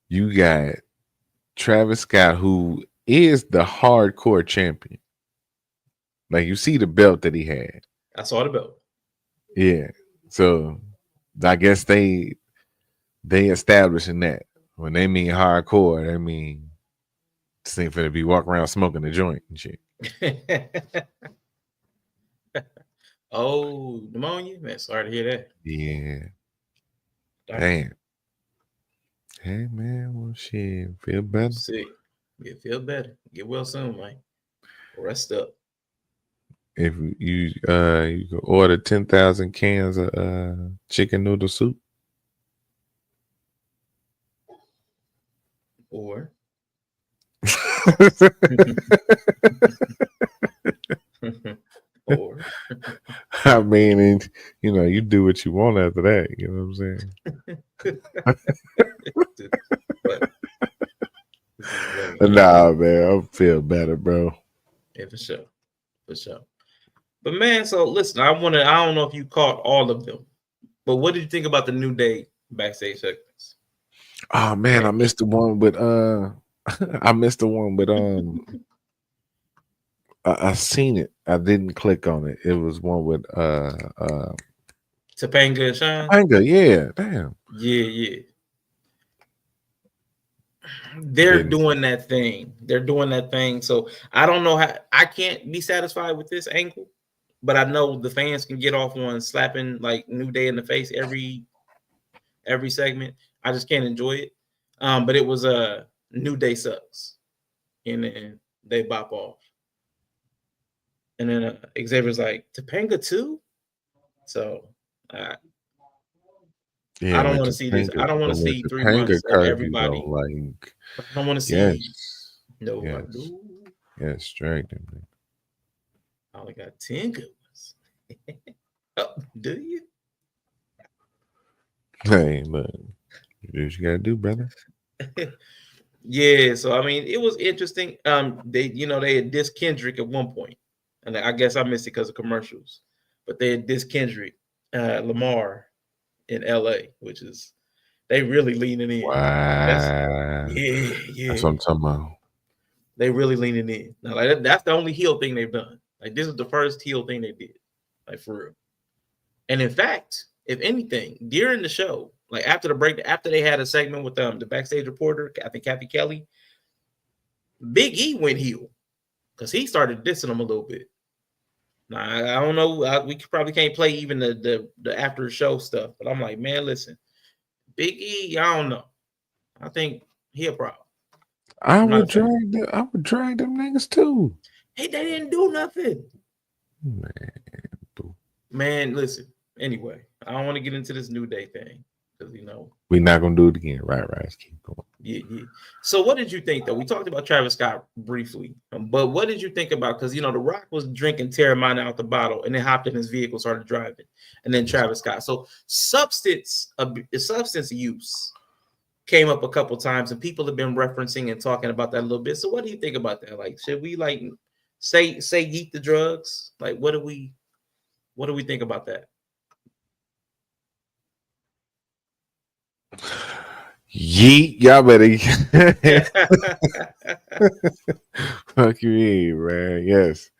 You got Travis Scott, who is the hardcore champion. Like you see the belt that he had. I saw the belt. Yeah. So I guess they establishing that. When they mean hardcore, they mean this ain't finna be walking around smoking a joint and shit. Oh, pneumonia? Man, sorry to hear that. Yeah. Damn. Damn. Hey man, well shit, feel better. Sick. You feel better. Get well soon, man. Rest up. If you can order 10,000 cans of chicken noodle soup. Or or I mean, you do what you want after that. You know what I'm saying? but Nah, man, I feel better, bro. yeah, for sure. But man, so listen, I don't know if you caught all of them, but what did you think about the New Day backstage segments? Oh man, I missed the one with I seen it. I didn't click on it. It was one with Topanga and Shine. Topanga, yeah, damn. Yeah. They're doing that thing. So I don't know how I can't be satisfied with this angle, but I know the fans can get off on slapping like New Day in the face every segment. I just can't enjoy it. But it was a New Day sucks, and then they bop off, and then Xavier's like Topanga too. So I don't want to see this. I don't want to see 3 months of everybody. I don't want to see nobody. Yes, straight. I only got 10 good ones. Oh, do you? Hey, look, you do what you gotta do, brother. Yeah, so I mean, it was interesting. They had dissed Kendrick at one point, and I guess I missed it because of commercials. But they had dissed Kendrick Lamar in LA, which is they really leaning in. Wow. Yeah. That's what I'm talking about. They really leaning in. Now, like that's the only heel thing they've done. Like this is the first heel thing they did, like for real. And in fact, if anything, during the show, like after the break, after they had a segment with the backstage reporter, I think Kathy Kelly, Big E went heel because he started dissing him a little bit. Now I don't know. We probably can't play even the after show stuff, but I'm like, man, listen, Big E, I don't know. I think he a problem. I would drag them niggas too. Hey, they didn't do nothing. Man, listen. Anyway, I don't want to get into this New Day thing because we're not gonna do it again. Right. Let's keep going. Yeah. So what did you think though? We talked about Travis Scott briefly, but what did you think about? Because The Rock was drinking Terramana out the bottle and then hopped in his vehicle, started driving, and then Travis Scott. So substance use came up a couple times, and people have been referencing and talking about that a little bit. So what do you think about that? Like, should we like say eat the drugs? Like, what do we think about that? Yeet, y'all better fuck you, man. Yes,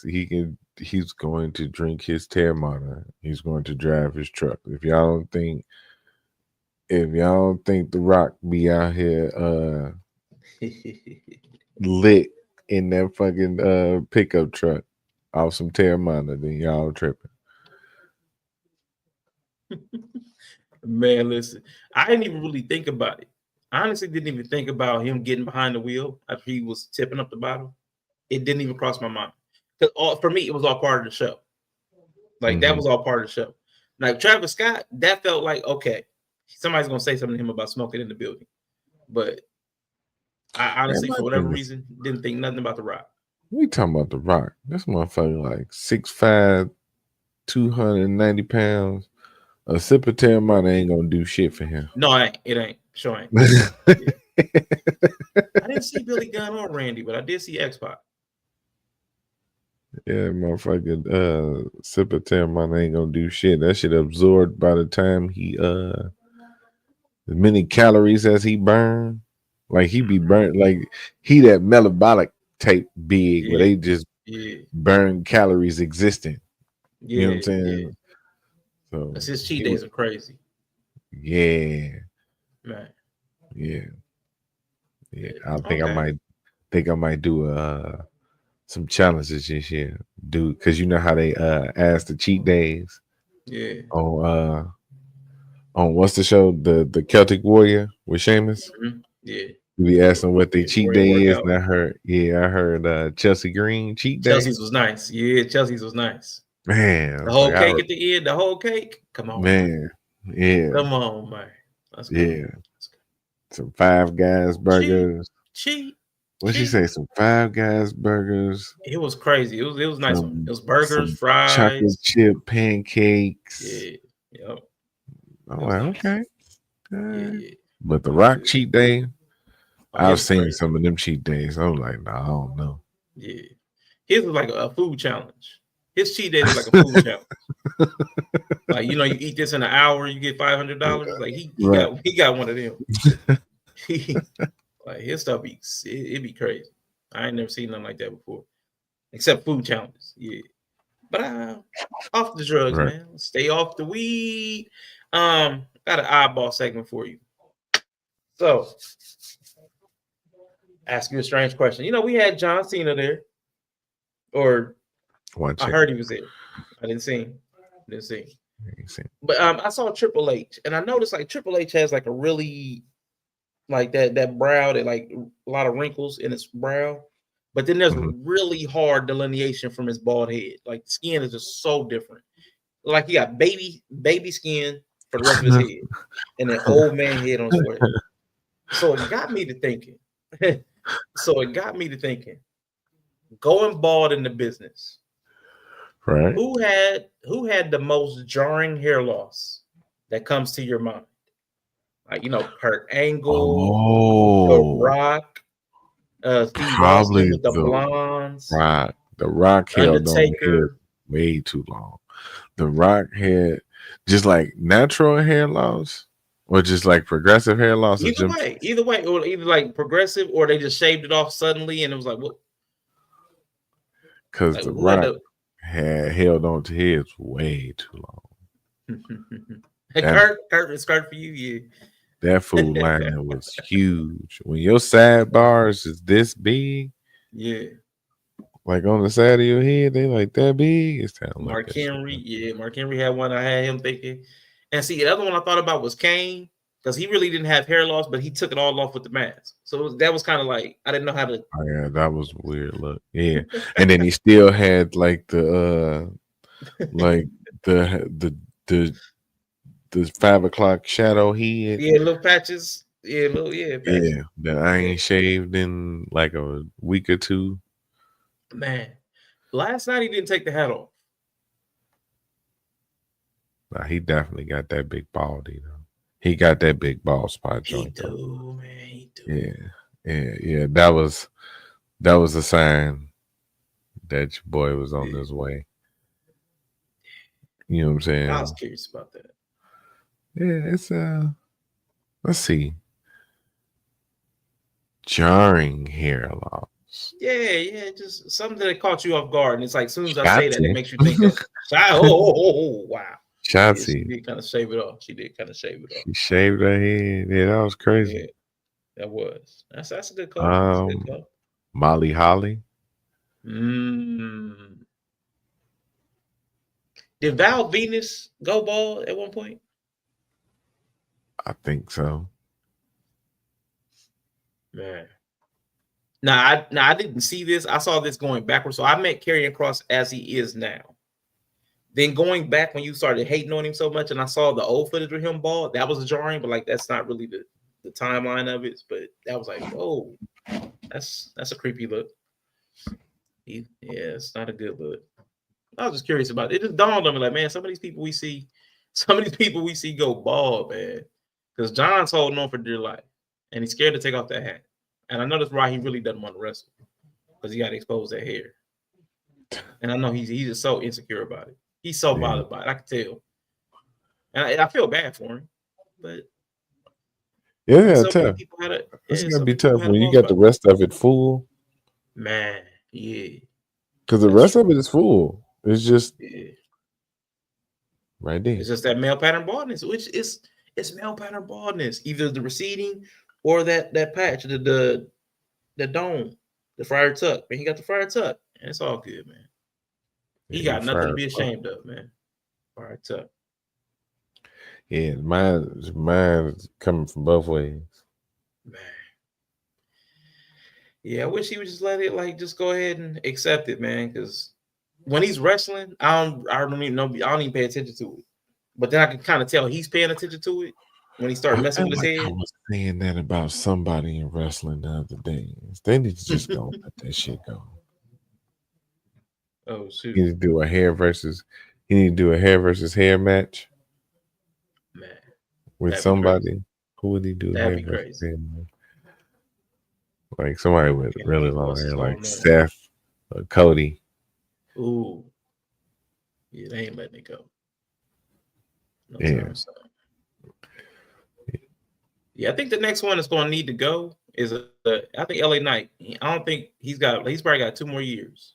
he can. He's going to drink his Terramana. He's going to drive his truck. If y'all don't think The Rock be out here lit in that fucking pickup truck off some Terramana, then y'all tripping. Man, listen, I didn't even really think about it. I honestly didn't even think about him getting behind the wheel after he was tipping up the bottle. It didn't even cross my mind. Because for me, it was all part of the show. Like, that was all part of the show. Like, Travis Scott, that felt like, okay, somebody's going to say something to him about smoking in the building. But I honestly, for whatever reason, didn't think nothing about The Rock. We talking about The Rock. This motherfucker like 6'5", 290 pounds. A sip of Terramana ain't gonna do shit for him. No, it ain't. Sure ain't. I didn't see Billy Gunn or Randy, but I did see X-Pac. Yeah, motherfucking sip of Terramana ain't gonna do shit. That shit absorbed by the time he as many calories as he burned. Like he be burnt, like he that metabolic type big where they just burn calories existing. You know what I'm saying? Yeah. So his cheat days are crazy. Yeah. Man. Yeah. I think I might do some challenges this year. Because you know how they ask the cheat days. Yeah. On what's the show? The Celtic Warrior with Sheamus. Mm-hmm. Yeah. We asked them what their cheat day is, and I heard Chelsea Green cheat day. Chelsea's was nice. Yeah, Chelsea's was nice. Man, the whole cake at the end, the whole cake. Come on, man. Yeah, come on, man. That's cool. Yeah, some Five Guys burgers. Cheat. What'd she say? Some Five Guys burgers. It was crazy. It was nice. It was burgers, fries, chocolate chip pancakes. Yeah. Yep. I'm like, okay. Yeah. But The Rock cheat day, I've seen crazy. some of them cheat days. I was like, nah, I don't know. Yeah. His was like a food challenge. His cheat day was like a food challenge. Like, you eat this in an hour, you get $500. Like he got one of them. Like his stuff it'd be crazy. I ain't never seen nothing like that before. Except food challenges. Yeah. But off the drugs, man. Stay off the weed. Got an eyeball segment for you. So ask you a strange question. We had John Cena there. Or I heard he was there. I didn't see him. But I saw Triple H, and I noticed like Triple H has like a really like that brow that like a lot of wrinkles in his brow, but then there's a really hard delineation from his bald head. Like the skin is just so different. Like he got baby skin for the rest of his head, and an old man head on his forehead. So it got me to thinking. Going bald in the business. Right. Who had the most jarring hair loss that comes to your mind? Like Kurt Angle, The Rock, Steve probably Austin with the blondes. Rock. The Rock held on hair way too long. The Rock had just like natural hair loss, or just like progressive hair loss. Either way, or either like progressive, or they just shaved it off suddenly, and it was like what? Because The Rock had held on to his way too long. Kurt, it's Kurt for you, yeah. That food line was huge. When your sidebars is this big, yeah, like on the side of your head, they like that big. It's Mark Henry, Mark Henry had one. I had him thinking, and see, the other one I thought about was Kane, because he really didn't have hair loss, but he took it all off with the mask. So that was kind of like I didn't know how to. Oh yeah, that was weird. Look, yeah, and then he still had like the the 5 o'clock shadow head. Yeah, little patches. Yeah, patches. Yeah, that I ain't shaved in like a week or two. Man, last night he didn't take the hat off. Nah, he definitely got that big baldy though. He got that big ball spot He joint. do, man. He do. Yeah. That was a sign that your boy was on his way. You know what I'm saying? I was curious about that. Yeah, it's let's see. Jarring hair loss. Yeah, just something that caught you off guard. And it's like as soon as I say that, it Shotzi. makes you think that wow. Yeah, she Shotzi. did kind of shave it off. She shaved her head. Yeah, that was crazy. Yeah, that was. That's a good call. That's a good call. Molly Holly. Did Val Venus go bald at one point? I think so. Man. Now I didn't see this. I saw this going backwards. So I met Karrion Kross as he is now. Then going back when you started hating on him so much, and I saw the old footage of him bald, that was jarring, but like that's not really the timeline of it. But that was like, oh, that's a creepy look. Yeah, it's not a good look. I was just curious about it. It just dawned on me, like, man, some of these people we see go bald, man. Because John's holding on for dear life, and he's scared to take off that hat. And I know that's why he really doesn't want to wrestle, because he got to expose that hair. And I know he's just so insecure about it. He's so bothered by it. I can tell. And I feel bad for him, but yeah, tough. It's gonna be tough when you got the rest of it full. Man, yeah. Because the rest of it is full. It's just right there. It's just that male pattern baldness, which is male pattern baldness, either the receding or that patch, the dome, the friar tuck. Man, he got the friar tuck, and it's all good, man. He got nothing to be ashamed of, man. Friar tuck. Yeah, mine's coming from both ways. Man. Yeah, I wish he would just let it just go ahead and accept it, man. Because when he's wrestling, I don't even pay attention to it. But then I can kind of tell he's paying attention to it when he started messing with his head. I was saying that about somebody in wrestling the other day. They need to just go let that shit go. Oh shoot! He need to do a hair versus hair match. Man, with somebody. Who would he do? That'd be crazy. Like somebody with really long hair, like Seth or Cody. Ooh, yeah, they ain't letting it go. No yeah. Yeah, I think the next one that's going to need to go is I think LA Knight. I don't think he's probably got 2 more years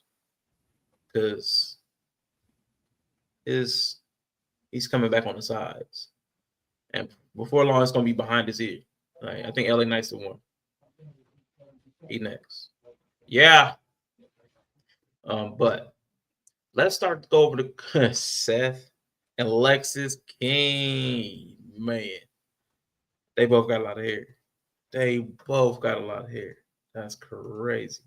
because he's coming back on the sides, and before long it's going to be behind his ear. Like, I think LA Knight's the one. He next. Yeah. But let's start to go over to Seth and Lexis King. Man, they both got a lot of hair. That's crazy.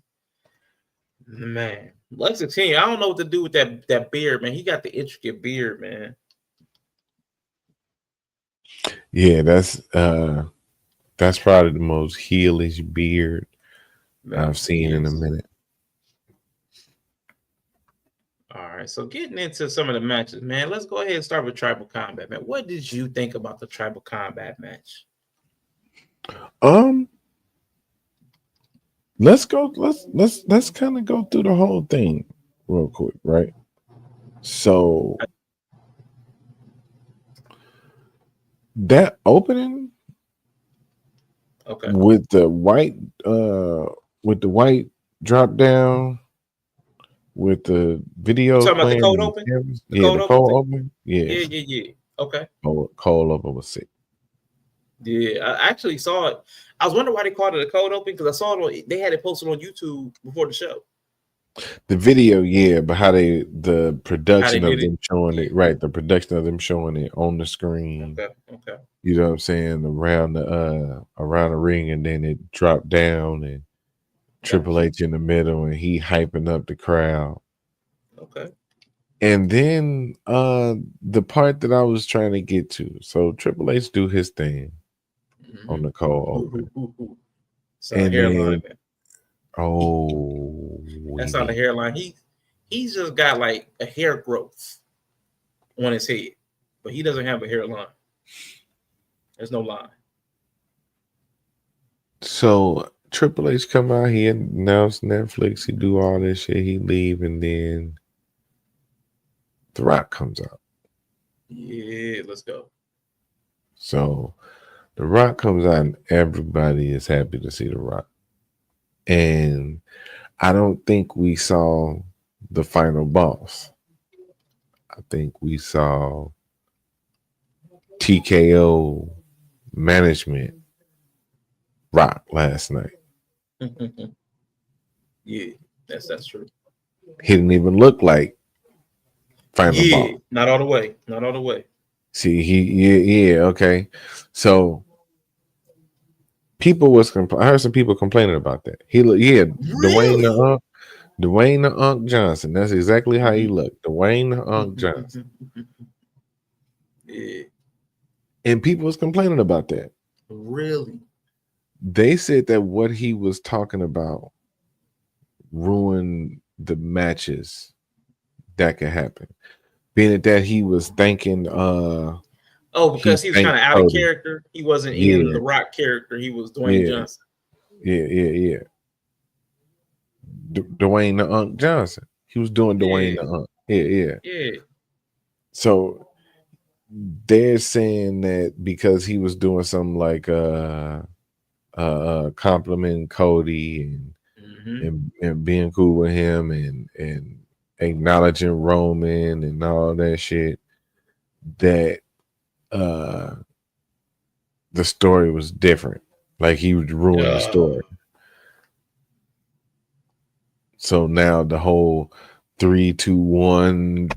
Man, Lexis King, I don't know what to do with that beard, man. He got the intricate beard, man. Yeah, that's probably the most heelish beard I've seen in a minute. All right, so getting into some of the matches, man. Let's go ahead and start with Tribal Combat, man. What did you think about the Tribal Combat match? Let's kind of go through the whole thing real quick, right? So that opening, okay, with the white drop down, with the video talking about playing, the cold open? The cold open. Yeah. Okay. Cold open was sick. Yeah, I actually saw it. I was wondering why they called it a cold open, because I saw it they had it posted on YouTube before the show. The video, yeah, but the production of them showing it, right? The production of them showing it on the screen. Okay. You know what I'm saying? Around the ring, and then it dropped down, and Triple H in the middle, and he hyping up the crowd. Okay. And then the part that I was trying to get to. So Triple H do his thing on the cold open. It's on the And hairline. then That's on the hairline. He's just got like a hair growth on his head, but he doesn't have a hairline. There's no line. So Triple H come out, he announced Netflix, he do all this shit, he leave, and then The Rock comes out. Yeah, let's go. So The Rock comes out and everybody is happy to see The Rock. And I don't think we saw the final boss. I think we saw TKO management Rock last night. Yeah, that's true. He didn't even look like final boss. Not all the way. Not all the way. See, okay. So people was I heard some people complaining about that. He look, Really? Dwayne the Unk Johnson. That's exactly how he looked. Dwayne the Unk Johnson. Yeah. And people was complaining about that. Really? They said that what he was talking about ruined the matches that could happen. Being that he was thanking because he was kind of out of character. He wasn't in the Rock character. He was Dwayne Johnson. Yeah. Dwayne the Unk Johnson. He was doing Dwayne the Unk. Yeah. So they're saying that because he was doing something like complimenting Cody and being cool with him and acknowledging Roman and all that shit, that the story was different. Like he would ruin the story. So now the whole 3, 2, 1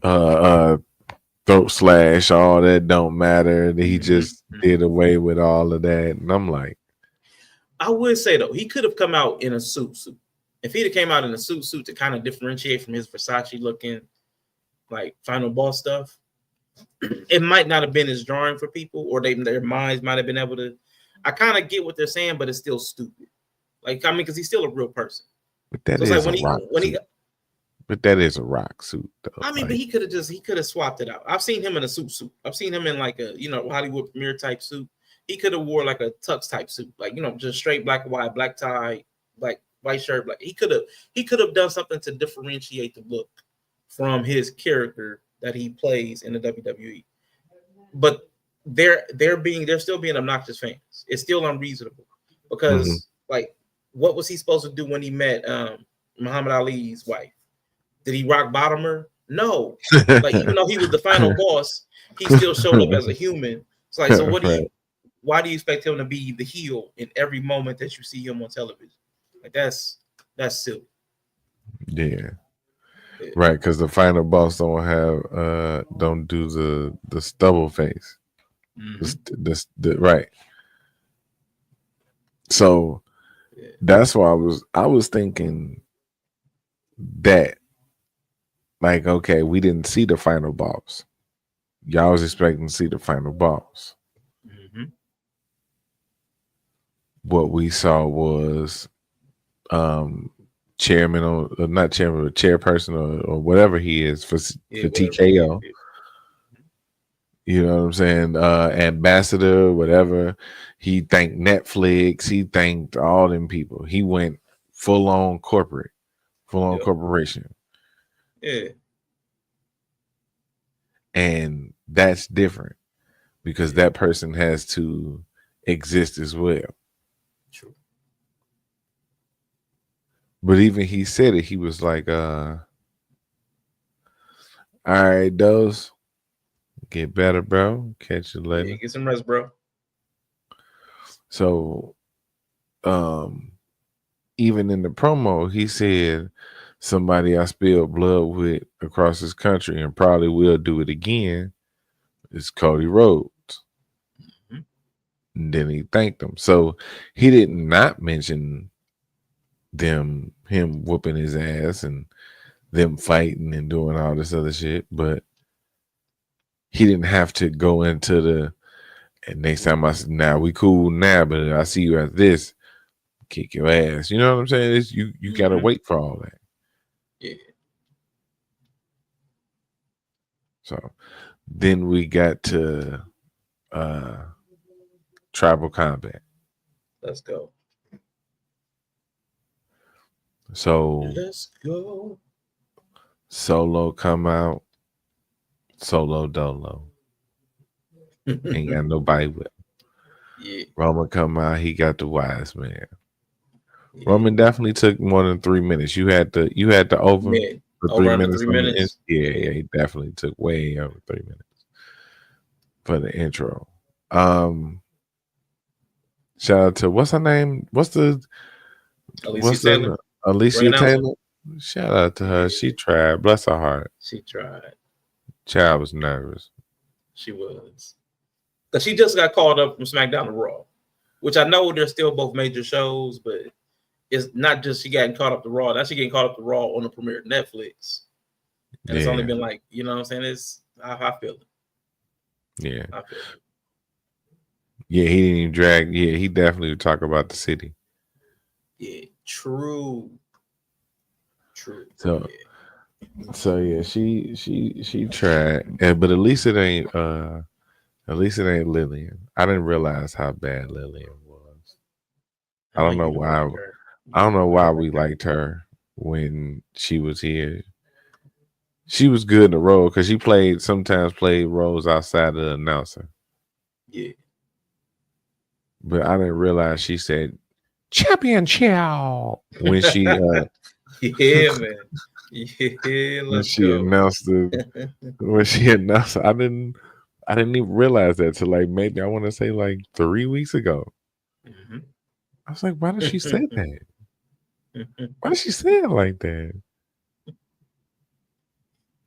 throat slash, all that don't matter. He just did away with all of that. And I'm like, I would say though, he could have come out in a suit. If he'd have came out in a suit to kind of differentiate from his Versace looking like final boss stuff, it might not have been as drawing for people, or their minds might have been able to. I kind of get what they're saying, but it's still stupid. Like, I mean, because he's still a real person. But that is like but that is a Rock suit, though. I mean, but he could have swapped it out. I've seen him in a suit. I've seen him in like a Hollywood premiere type suit. He could have wore like a tux type suit, like just straight black and white, black tie, like white shirt. Like he could have done something to differentiate the look from his character that he plays in the WWE. But they're still being obnoxious fans. It's still unreasonable because like, what was he supposed to do when he met Muhammad Ali's wife? Did he rock bottom her? No. Like, even though he was the final boss, he still showed up as a human. It's like, so why do you expect him to be the heel in every moment that you see him on television? Like, that's silly. Yeah. Right, because the final boss don't do the stubble face. Right. So that's why I was thinking that, like, okay, we didn't see the final boss. Y'all was expecting to see the final boss. What we saw was chairman or not chairman, but chairperson or whatever he is for TKO. You know what I'm saying? Ambassador, whatever. He thanked Netflix. He thanked all them people. He went full on corporate, full on corporation. Yeah. And that's different because that person has to exist as well. True. But even he said it, he was like, all right, those get better, bro. Catch you later. Yeah, get some rest, bro. So even in the promo, he said, somebody I spilled blood with across this country and probably will do it again is Cody Rhodes. And then he thanked them. So he did not mention him whooping his ass and them fighting and doing all this other shit, but he didn't have to go into the. And next time I said, "Now we cool now," but I see you at this, kick your ass. You know what I'm saying? It's, you gotta Mhm. wait for all that. Yeah. So then we got to tribal combat. Let's go. So Let's go. Solo come out, Solo Dolo. Ain't got nobody with him. Yeah. Roman come out, he got the wise man. Yeah. Roman definitely took more than 3 minutes. You had to over Yeah. for Over 3 under minutes. 3 on the minutes. yeah, he definitely took way over 3 minutes for the intro. Shout out to what's her name? Alicia Taylor. Alicia Ring announcer. Taylor. Shout out to her. She tried. Bless her heart. She tried. Child was nervous. She was. Because she just got called up from SmackDown to Raw, which I know they're still both major shows, but it's not just she getting caught up to Raw. Now she getting caught up to Raw on the premiere Netflix. And it's only been like, you know what I'm saying? It's I feel it. Yeah. I feel it. Yeah, he didn't even drag. Yeah, he definitely would talk about the city. Yeah, true. So, yeah. So yeah, she tried, but at least it ain't Lillian. I didn't realize how bad Lillian was. I don't know why. I don't know why we liked her when she was here. She was good in the role because she sometimes played roles outside of the announcer. Yeah. But I didn't realize she said champion chow when she yeah, man. Yeah, when let's she go. announced I didn't even realize that till like maybe I want to say like 3 weeks ago. Mhm. I was like, why did she say that? Why did she say it like that?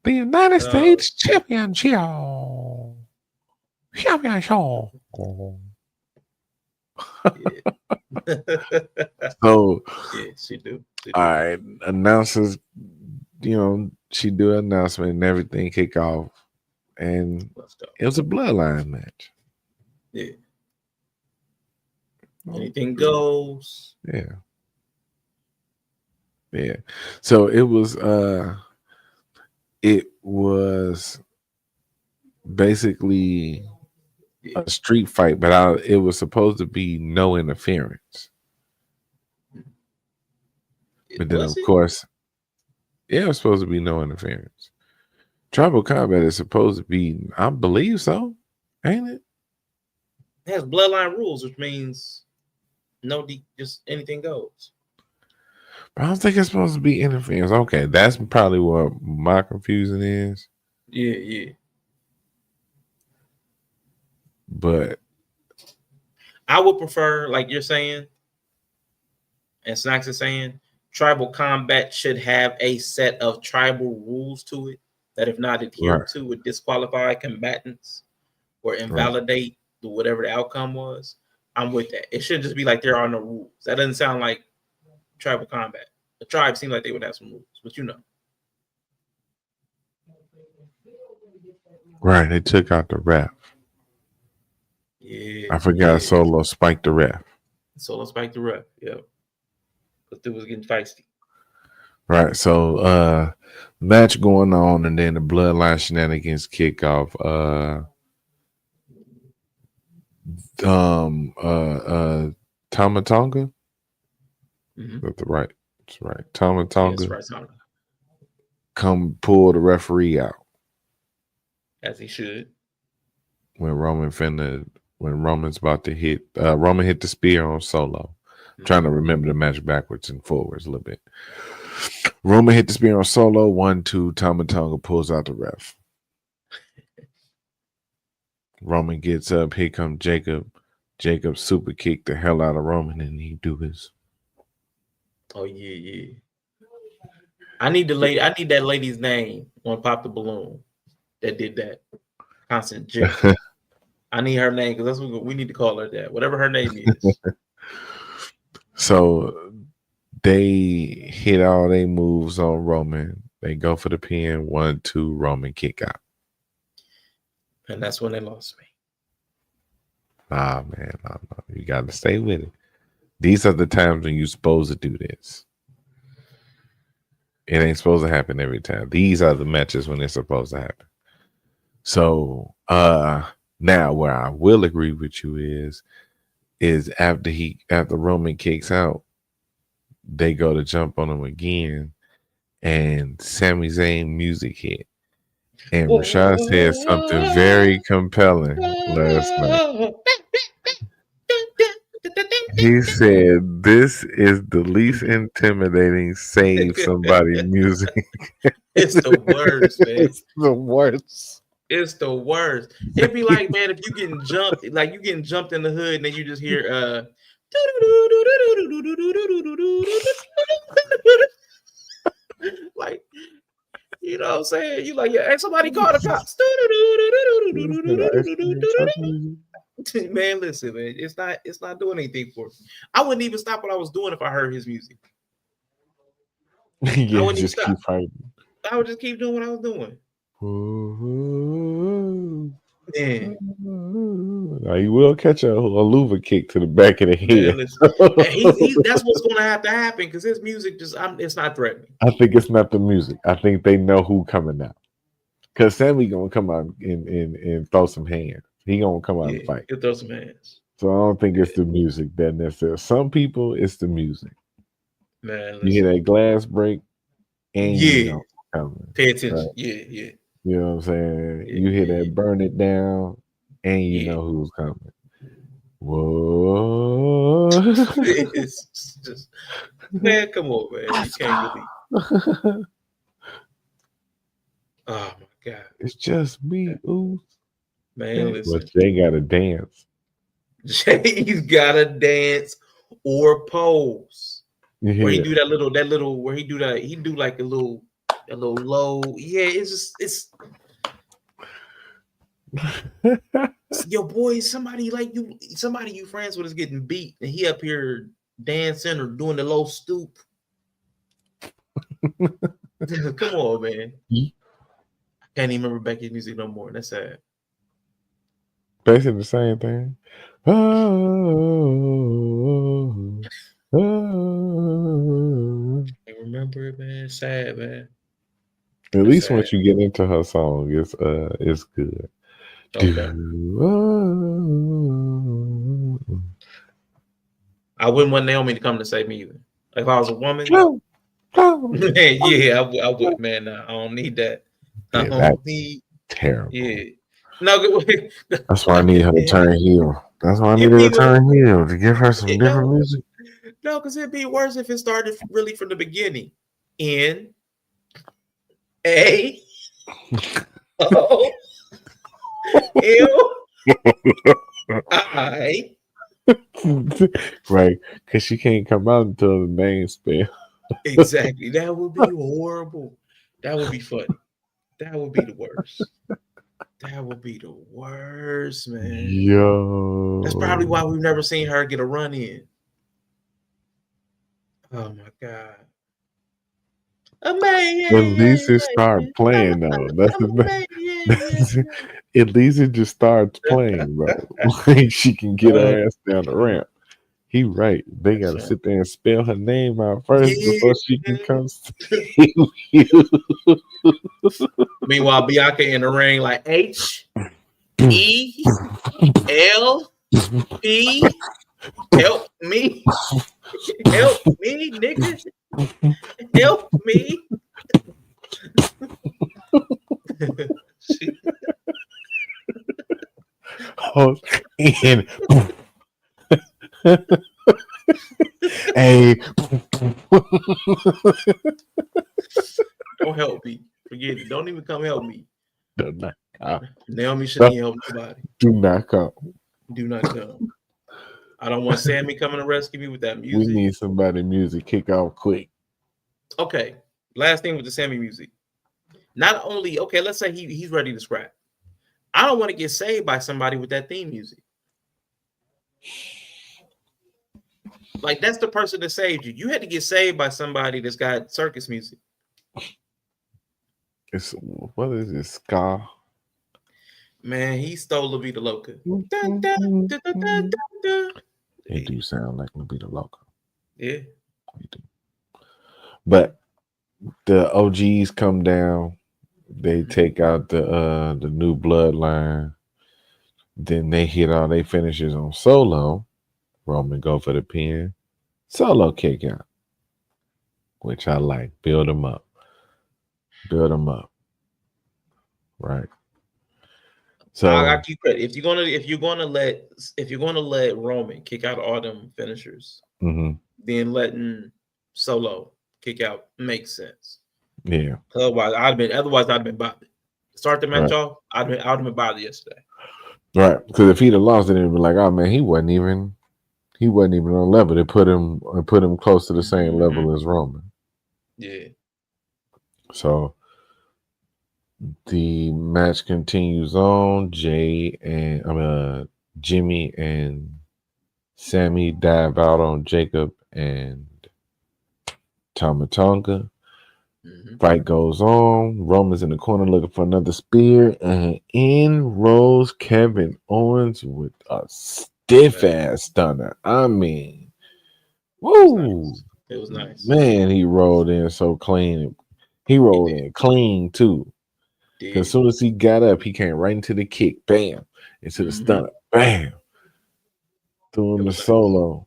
The United States Championship. So yeah, she do. All right, announcers, she do an announcement and everything kick off, and it was a bloodline match. Yeah. Anything goes. Yeah. So it was basically a street fight, but it was supposed to be no interference. But then, of course, it was supposed to be no interference. Tribal combat is supposed to be, I believe so, ain't it? It has bloodline rules, which means just anything goes. But I don't think it's supposed to be interference. Okay, that's probably what my confusion is. Yeah. But I would prefer, like you're saying, and Snacks is saying, tribal combat should have a set of tribal rules to it that, if not adhered to, would disqualify combatants or invalidate whatever the outcome was. I'm with that. It should just be like there are no rules. That doesn't sound like tribal combat. The tribe seemed like they would have some rules, but Right, they took out the ref. Yeah. I forgot Solo spiked the ref. Solo spiked the ref, yep. But it was getting feisty. Right, so match going on, and then the bloodline shenanigans kick off. Tama Tonga. That's right. That's right. Tama Tonga. Yes, right. Come pull the referee out. As he should. When Roman's about to hit, Roman hit the spear on Solo. I'm trying to remember the match backwards and forwards a little bit. Roman hit the spear on Solo. 1-2. Tama Tonga pulls out the ref. Roman gets up. Here comes Jacob. Jacob super kicked the hell out of Roman, and he do his. Oh yeah. I need that lady's name on Pop the Balloon that did that. Constant Jacob. I need her name because that's what we need to call her that. Whatever her name is. So they hit all their moves on Roman. They go for the pin, 1-2, Roman kick out. And that's when they lost me. Nah, man, no. You got to stay with it. These are the times when you're supposed to do this. It ain't supposed to happen every time. These are the matches when it's supposed to happen. So, now where I will agree with you is after Roman kicks out, they go to jump on him again, and Sami Zayn music hit. And Rashad said something very compelling last night. He said, "This is the least intimidating save somebody music." It's the worst, man. It's the worst. It's the worst. It'd be like, man, if you getting jumped, like you getting jumped in the hood, and then you just hear like, you know what I'm saying? You like, yeah, hey, somebody call the cops. Man, listen, man, it's not doing anything for me. I wouldn't even stop what I was doing if I heard his music. Yeah, wouldn't just even keep fighting. I would just keep doing what I was doing. Man, Now you will catch a Luva kick to the back of the head. man, listen. And he that's what's going to have to happen because his music it's not threatening. I think it's not the music. I think they know who coming out. Because Sammy gonna come out and throw some hands. He gonna come out and fight. He'll throw some hands. So I don't think it's the music that necessarily. Some people, it's the music. Man, you hear that glass break, and you know coming. Pay attention. Right? Yeah. You know what I'm saying? Yeah, you hear that burn it down, and you know who's coming. Whoa! It's just, man, come on, man. You can't really. Oh my God! It's just me, ooh. Man, listen. But they gotta dance. Jay's gotta dance or pose. Yeah. Where he do that little where he do like a little low. Yeah, it's yo boy, somebody you friends with is getting beat and he up here dancing or doing the low stoop. Come on, man. I can't even remember Becky's music no more. That's sad. Basically the same thing. I remember it, man. It's sad, man. At least once you get into her song, it's good. Okay. I wouldn't want Naomi to come to save me either. Like if I was a woman, yeah, I would, man. I don't need that. I don't need terrible. Yeah. No, that's why I need her to turn heel. That's why I need her to turn heel to give her some different music. No, because it'd be worse if it started really from the beginning. N A O L I. Right, because she can't come out until the name spell. Exactly. That would be horrible. That would be funny. That would be the worst. That would be the worst, man. Yo. That's probably why we've never seen her get a run in. Oh my God. At least it starts playing though. That's at least it just starts playing, bro. She can get her ass down the ramp. He right. They gotta sit there and spell her name out first before she can come see you. Meanwhile, Bianca in the ring like HELP help me. Help me, nigga. Help me. And hey, don't help me. Forget it. Don't even come help me. Do not come. Naomi shouldn't help nobody. Do not come. Do not come. I don't want Sammy coming to rescue me with that music. We need somebody music kick off quick. Okay. Last thing with the Sammy music. Not only, okay, let's say he's ready to scrap. I don't want to get saved by somebody with that theme music. Like, that's the person that saved you. You had to get saved by somebody that's got circus music. It's what is it? Ska. Man, he stole La Vida Loca. Dun, dun, dun, dun, dun, dun, dun. It do sound like La Vida Loca. Yeah. It do. But the OGs come down. They take out the new bloodline. Then they hit all their finishes on Solo. Roman go for the pin. Solo kick out, which I like. Build them up. Build them up. Right. So I keep credit. If you're gonna let Roman kick out all them finishers, mhm, then letting Solo kick out makes sense. yeah, Otherwise, I'd been bothered. Start the match Right. off. I'd been bothered yesterday. right. Because if he'd have lost, then it'd be like, oh man, he wasn't even on level. They put him close to the same level as Roman. Yeah. So the match continues on. Jimmy and Sammy dive out on Jacob and Tama Tonga. Mhm. Fight goes on. Roman's in the corner looking for another spear, and in rolls Kevin Owens with a stiff ass stunner. I mean, woo! It was nice. Man, he rolled in so clean. He rolled in clean too. Did. Because as soon as he got up, he came right into the kick, bam, into the Mhm. stunner, bam, threw him It the was nice. Solo.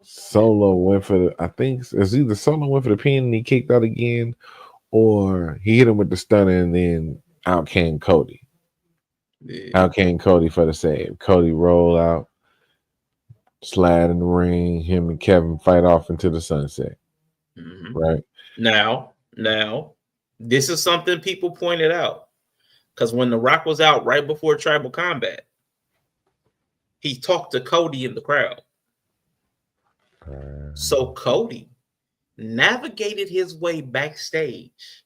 Solo went for the, I think it's either Solo went for the pin and he kicked out again, or he hit him with the stunner and then out came Cody. Yeah. Out came Cody for the save. Cody roll out, slide in the ring. Him and Kevin fight off into the sunset. Mhm. Right. Now, this is something people pointed out because when The Rock was out right before Tribal Combat, he talked to Cody in the crowd. So Cody navigated his way backstage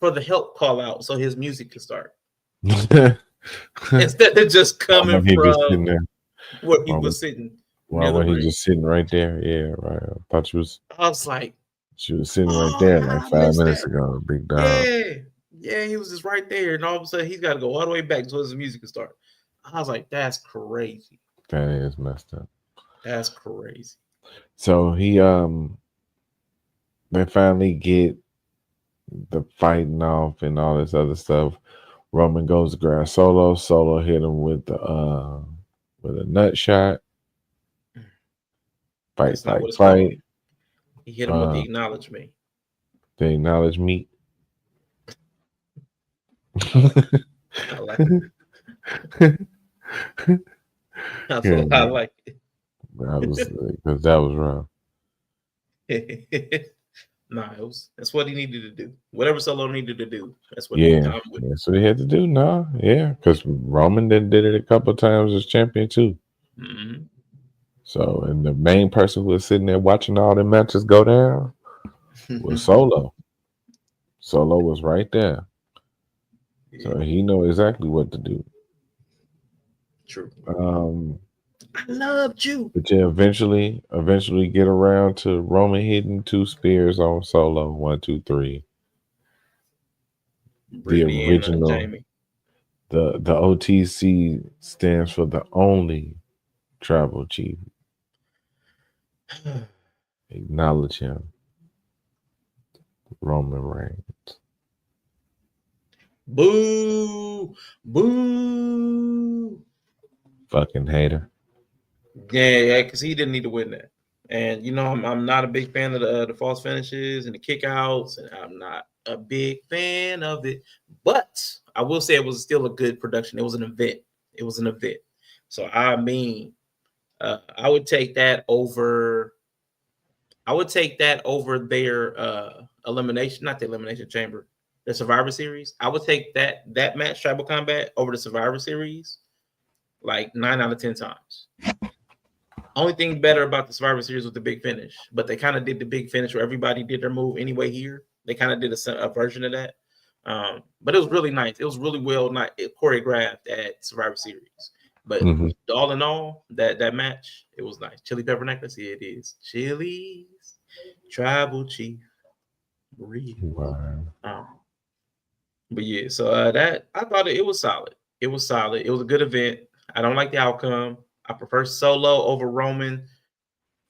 for the help call out so his music could start instead of just coming When he just sitting from there. where he Why was sitting Why near the was he ring. just sitting right there? Yeah, right. I thought I was like, she was sitting right oh, there how like I 5 missed minutes that. ago. Big dog. Yeah, he was just right there, and all of a sudden he's got to go all the way back so his music can start. I was like, that's crazy. That is messed up. That's crazy. So he they finally get the fighting off and all this other stuff. Roman goes to grab Solo. Solo hit him with a nut shot. That's not what it's called. He hit him with the acknowledge me. They acknowledge me. I like it. That's what I like it. That was because that was wrong. That's what he needed to do. Whatever Solo needed to do, that's what Yeah, he did. that's what he had to do. No, yeah, because Roman did it a couple of times as champion too. Mm-hmm. So, and the main person who was sitting there watching all the matches go down was Solo. Solo was right there, so he know exactly what to do. True. I loved you. But yeah, eventually get around to Roman hitting 2 spears on Solo. 1, 2, 3. Brittany the original Jamie. The OTC stands for the only tribal chief. Acknowledge him. Roman Reigns. Boo! Boo! Fucking hater. Yeah, because he didn't need to win that. And you know, I'm not a big fan of the false finishes and the kickouts, and I'm not a big fan of it. But I will say it was still a good production. It was an event. So I mean, I would take that over. I would take that over their elimination, not the Elimination Chamber, the Survivor Series. I would take that match, Tribal Combat, over the Survivor Series, like 9 out of 10 times. Only thing better about the Survivor Series was the big finish, but they kind of did the big finish where everybody did their move anyway. Here, they kind of did a version of that, but it was really nice. It was really well choreographed at Survivor Series. But all in all, that match, it was nice. Chili Pepper Necklace, yeah, it is. Chili's Tribal Chief. Breathe. Wow. But yeah, so that I thought it was solid. It was solid. It was a good event. I don't like the outcome. I prefer Solo over Roman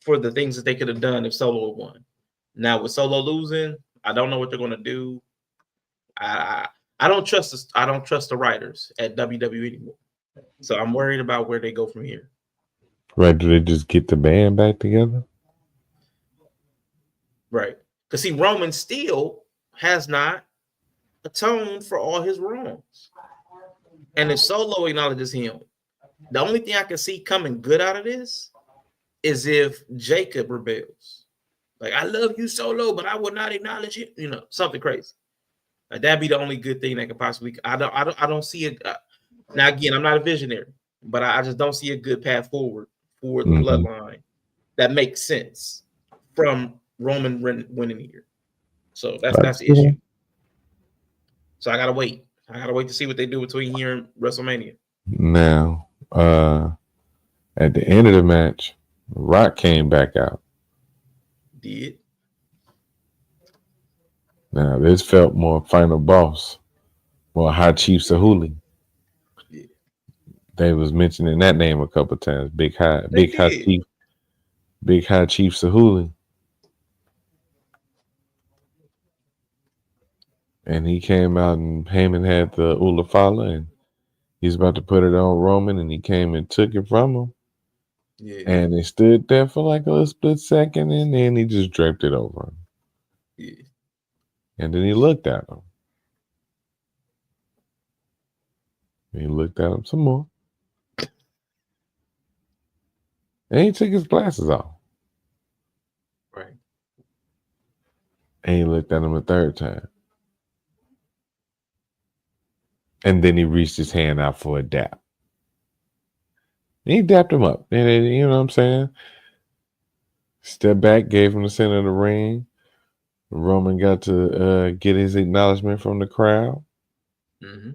for the things that they could have done if Solo won. Now with Solo losing, I don't know what they're going to do. I don't trust this. I don't trust the writers at WWE anymore. So I'm worried about where they go from here. Right? Do they just get the band back together? Right? Because see, Roman still has not atoned for all his wrongs. And if Solo acknowledges him, the only thing I can see coming good out of this is if Jacob rebels. Like, I love you, Solo, but I would not acknowledge it. You know, something crazy. Like, that'd be the only good thing that could possibly. I don't see it. Now again, I'm not a visionary, but I just don't see a good path forward for the bloodline that makes sense from Roman winning here. So that's the issue. So I gotta wait. I gotta wait to see what they do between here and WrestleMania. Now, at the end of the match, Rock came back out. Did Now this felt more Final Boss, more High Chief Sahuli. Yeah. They was mentioning that name a couple times. Big High Chief Sahuli. And he came out and Heyman had the Ulafala and he's about to put it on Roman and he came and took it from him. Yeah. And it stood there for like a split second and then he just draped it over him. Yeah. And then he looked at him. He looked at him some more. And he took his glasses off. Right. And he looked at him a third time. And then he reached his hand out for a dap. And he dapped him up. And you know what I'm saying? Stepped back, gave him the center of the ring. Roman got to get his acknowledgement from the crowd a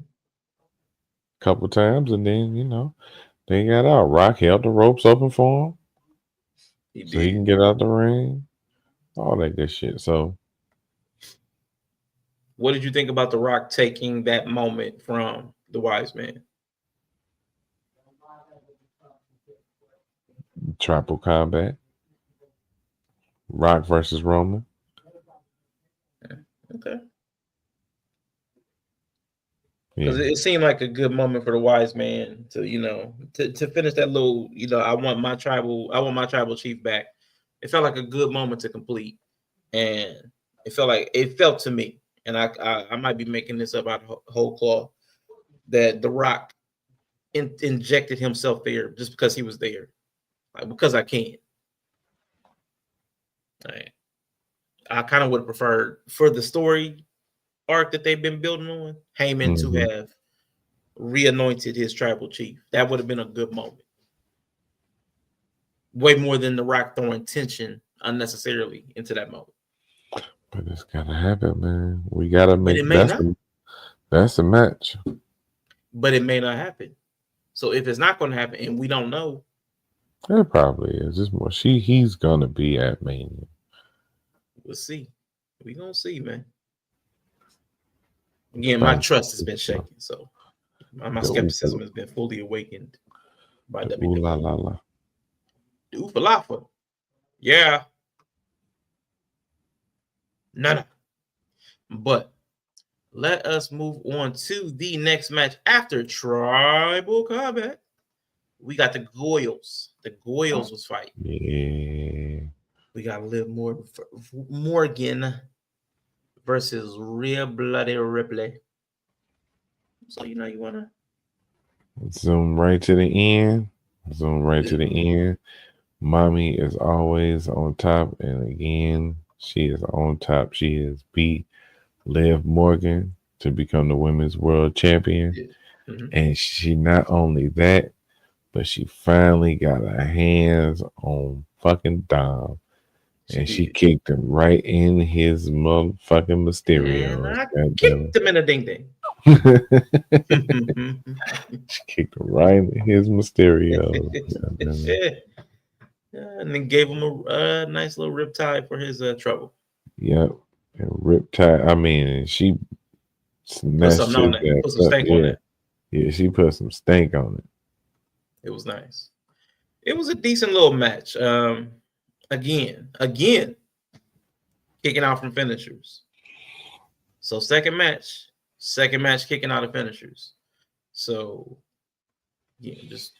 couple times. And then, you know, they got out. Rock held the ropes open for him. So he can get out the ring. All that good shit. So what did you think about The Rock taking that moment from the Wise Man? Tribal combat. Rock versus Roman. Okay. Yeah. Because it seemed like a good moment for the Wise Man to, you know, to finish that little, you know, I want my tribal chief back. It felt like a good moment to complete. And it felt to me, and I might be making this up out of whole cloth, that The Rock injected himself there just because he was there. Like, because I can. Right. I kind of would have preferred for the story arc that they've been building on, Heyman to have reanointed his tribal chief. That would have been a good moment. Way more than The Rock throwing tension unnecessarily into that moment. But it's gotta happen, man. We gotta make that's the match. But it may not happen. So if it's not going to happen, and we don't know, It probably is. It's more he's gonna be at Mania. we'll see. We're gonna see, man. Again, my trust has been shaken, so my skepticism has been fully awakened by WWE. Ooh la la la. Ooh, falafel. Yeah. No. But let us move on to the next match after Tribal Combat. We got the Goyles. The Goyles was fighting. Yeah. We got Liv Morgan versus Rhea Bloody Ripley. So, you know, you want to Zoom right to the end. Zoom right to the end. Mommy is always on top. And again, she is on top. She has beat Liv Morgan to become the women's world champion. And she not only that, but she finally got her hands on fucking Dom. And she kicked him right in his motherfucking Mysterio. And I kicked him in a ding ding. She kicked him right in his Mysterio. And then gave him a nice little riptide for his trouble. Yep. And Riptide, I mean, she Put snatched something on his that. Put some ass up. stank on Yeah, that. yeah, she put some stank on it. It was nice. It was a decent little match. Again, kicking out from finishers. So second match kicking out of finishers. So yeah, just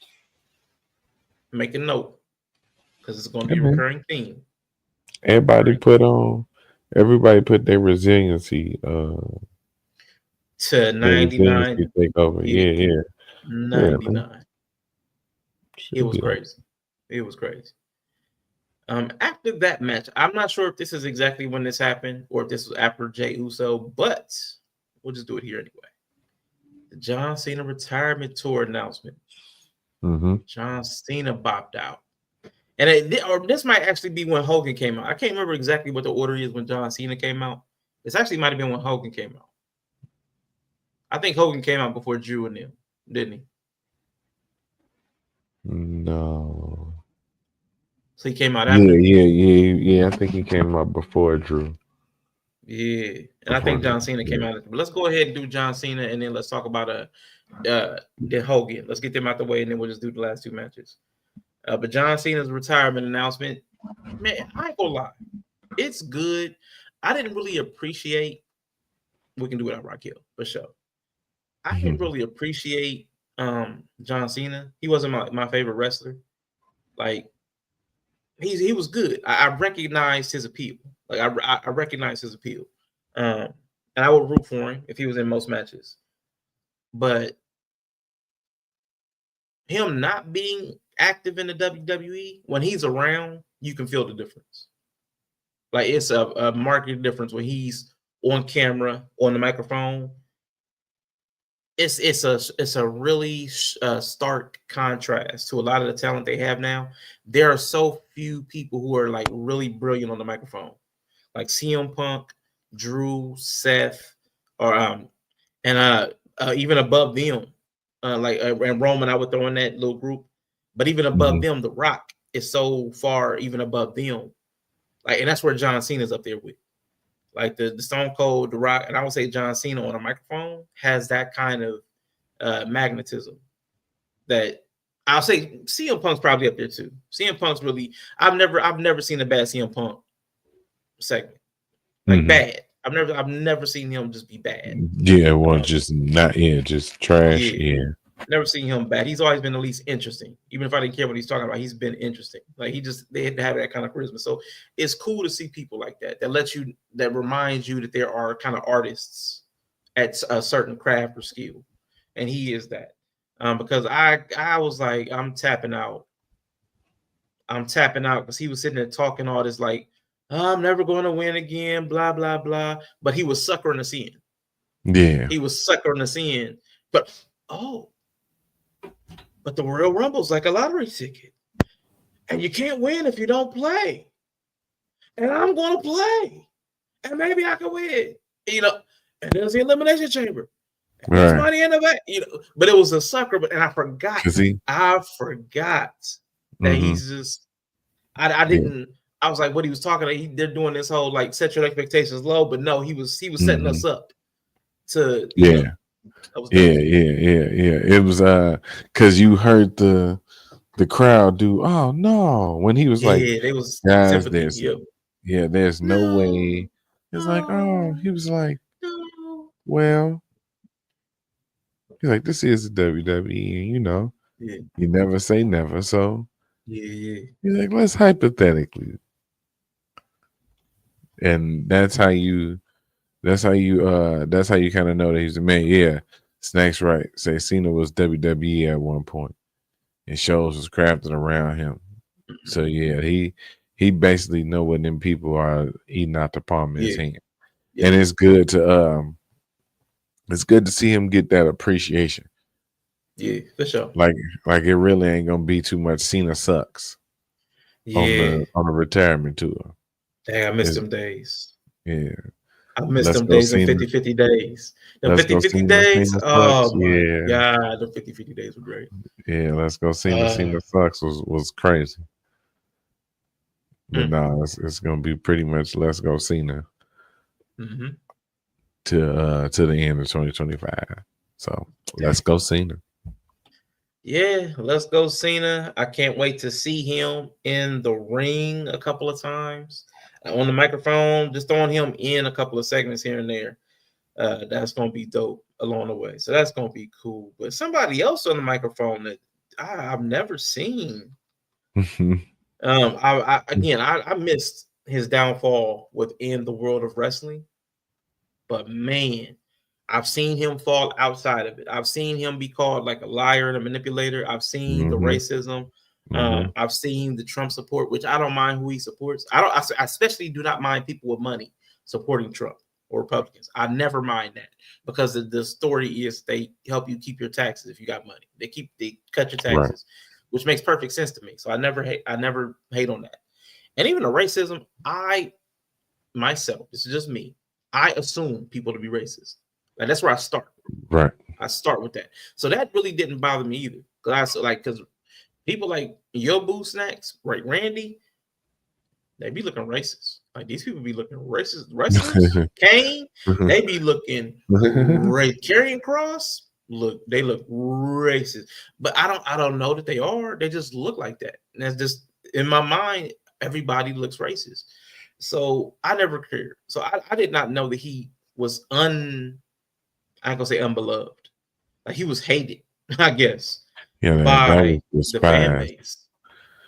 make a note because it's going to be a Mhm. recurring theme. Everybody put their resiliency To 99, take over. yeah, Yeah. 99. It was Yeah. crazy. It was crazy. After that match, I'm not sure if this is exactly when this happened or if this was after Jey Uso, but we'll just do it here anyway. The John Cena retirement tour announcement. Mm-hmm. John Cena bopped out. And this might actually be when Hogan came out. I can't remember exactly what the order is when John Cena came out. This actually might have been when Hogan came out. I think Hogan came out before Drew and them, didn't he? No. So he came out after. Yeah. I think he came out before Drew. Yeah, and I think John Cena came out. But let's go ahead and do John Cena, and then let's talk about then Hogan. Let's get them out the way, and then we'll just do the last two matches. But John Cena's retirement announcement, man, I ain't gonna lie, it's good. I didn't really appreciate. We can do it on Raquel for sure. I didn't really appreciate John Cena. He wasn't my favorite wrestler. Like he was good. I recognized his appeal. Like I recognized his appeal. And I would root for him if he was in most matches. But him not being active in the WWE, when he's around, you can feel the difference. Like it's a marked difference when he's on camera, on the microphone. It's a really stark contrast to a lot of the talent they have now. There are so few people who are like really brilliant on the microphone, like CM Punk, Drew, Seth, or and even above them, and Roman. I would throw in that little group, but even above them, The Rock is so far even above them. Like, and that's where John Cena's up there with. Like the Stone Cold, The Rock, and I would say John Cena on a microphone has that kind of magnetism that I'll say CM Punk's probably up there too. CM Punk's really I've never seen a bad CM Punk segment. Like bad. I've never seen him just be bad. Yeah, well, just not just trash. Yeah. Never seen him bad. He's always been at least interesting. Even if I didn't care what he's talking about, he's been interesting. Like they had to have that kind of charisma. So it's cool to see people like that that reminds you that there are kind of artists at a certain craft or skill, and he is that. Because I was like, I'm tapping out because he was sitting there talking all this like, I'm never going to win again, blah blah blah. But he was suckering us in. Yeah, he was suckering us in. But the Royal Rumble's like a lottery ticket. And you can't win if you don't play. And I'm going to play. And maybe I can win. And there's the Elimination Chamber. And there's money in the back. But it was a sucker. And I forgot. I forgot that he's just. I didn't. I was like, what he was talking about. They're doing this whole like set your expectations low. But no, he was setting us up to. It was because you heard the crowd do when he was like, they was guys, there's no way. It's like, he was like, well, he's like, this is the WWE, you never say never. So he's like, let's hypothetically, and that's how you kind of know that he's the man. Yeah. Snack's right. Say Cena was WWE at one point, and shows was crafted around him. So yeah, he basically know what them people are eating out the palm of his hand, and it's good to see him get that appreciation. Yeah, for sure. Like it really ain't gonna be too much Cena sucks. On the retirement tour. Dang, I missed them days. Yeah. I missed them days in 50-50 days. The 50-50 days. Oh my God, the 50-50 days were great. Yeah, let's go Cena. Cena sucks was crazy. But no, it's gonna be pretty much let's go Cena. Mm-hmm. to the end of 2025. So let's go Cena. Yeah, let's go Cena. I can't wait to see him in the ring a couple of times on the microphone, just throwing him in a couple of segments here and there. That's gonna be dope along the way. So that's gonna be cool. But somebody else on the microphone that I've never seen. I missed his downfall within the world of wrestling, but man, I've seen him fall outside of it. I've seen him be called like a liar and a manipulator. I've seen the racism. I've seen the Trump support, which I don't mind who he supports. I especially do not mind people with money supporting Trump or Republicans. I never mind that because the story is they help you keep your taxes if you got money. They cut your taxes, which makes perfect sense to me. So I never hate on that. And even the racism, myself, this is just me. I assume people to be racist. Like that's where I start. Right. I start with that. So that really didn't bother me either. Because people like Yo Boo Snacks, right? Randy, they be looking racist. Like these people be looking racist. Wrestlers, Kane, they be looking Karrion Kross. They look racist. But I don't know that they are. They just look like that. And that's just in my mind, everybody looks racist. So I never cared. So I did not know that he was I ain't gonna say unbeloved. Like he was hated, I guess, by the fan base.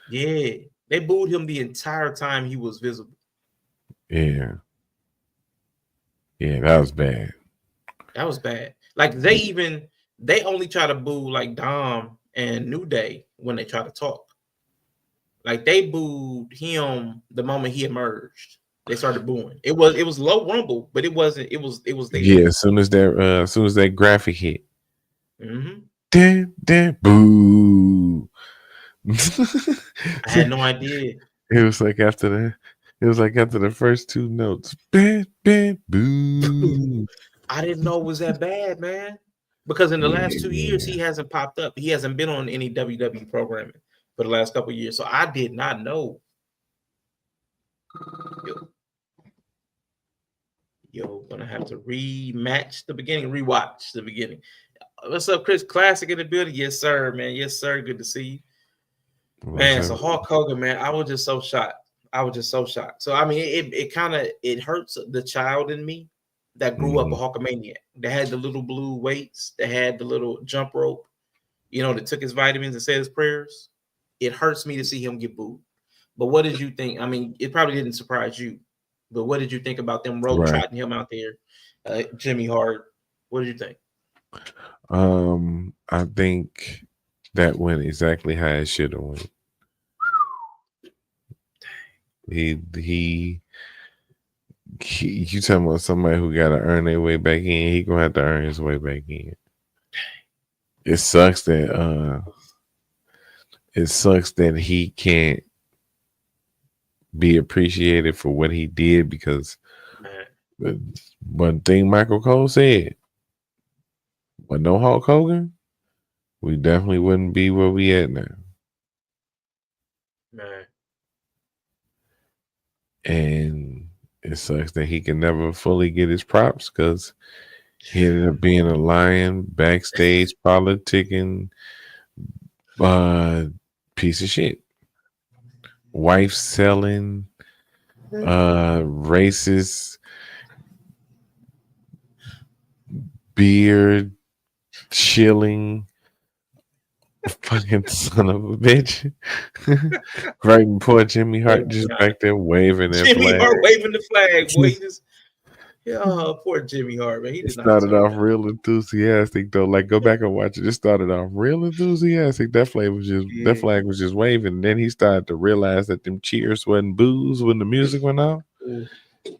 Yeah. They booed him the entire time he was visible. Yeah. Yeah, that was bad. That was bad. Like they only try to boo like Dom and New Day when they try to talk. Like they booed him the moment he emerged. They started booing. It was low rumble, but it wasn't. It was. Yeah, as soon as that graphic hit, mm-hmm. Boo. I had no idea. It was like after the first two notes. Boo. I didn't know it was that bad, man. Because in the last 2 years, he hasn't popped up. He hasn't been on any WWE programming for the last couple of years. So I did not know. Yo, gonna have to rewatch the beginning. What's up, Chris? Classic in the building. Yes, sir, man. Yes, sir. Good to see you. Man, so Hulk Hogan, man, I was just so shocked. So I mean, it hurts the child in me that grew up a Hulkamaniac. They had the little blue weights, they had the little jump rope, that took his vitamins and said his prayers. It hurts me to see him get booed. But what did you think? I mean, it probably didn't surprise you, but what did you think about them trotting him out there? Jimmy Hart, what did you think? I think that went exactly how it should have went. He you talking about somebody who got to earn their way back in? He gonna have to earn his way back in. It sucks that he can't be appreciated for what he did because one thing Michael Cole said, but no Hulk Hogan, we definitely wouldn't be where we at now. Man. And it sucks that he can never fully get his props because he ended up being a lion, backstage politicking, piece of shit. Wife selling, racist, beard chilling, fucking son of a bitch. Right, and poor Jimmy Hart just back there waving that Jimmy flag. Hart waving the flag, boy. Poor Jimmy Hart, man. He started off real enthusiastic though. Like go back and watch it. It started off real enthusiastic. That flag was just waving. And then he started to realize that them cheers wasn't boos when the music went off.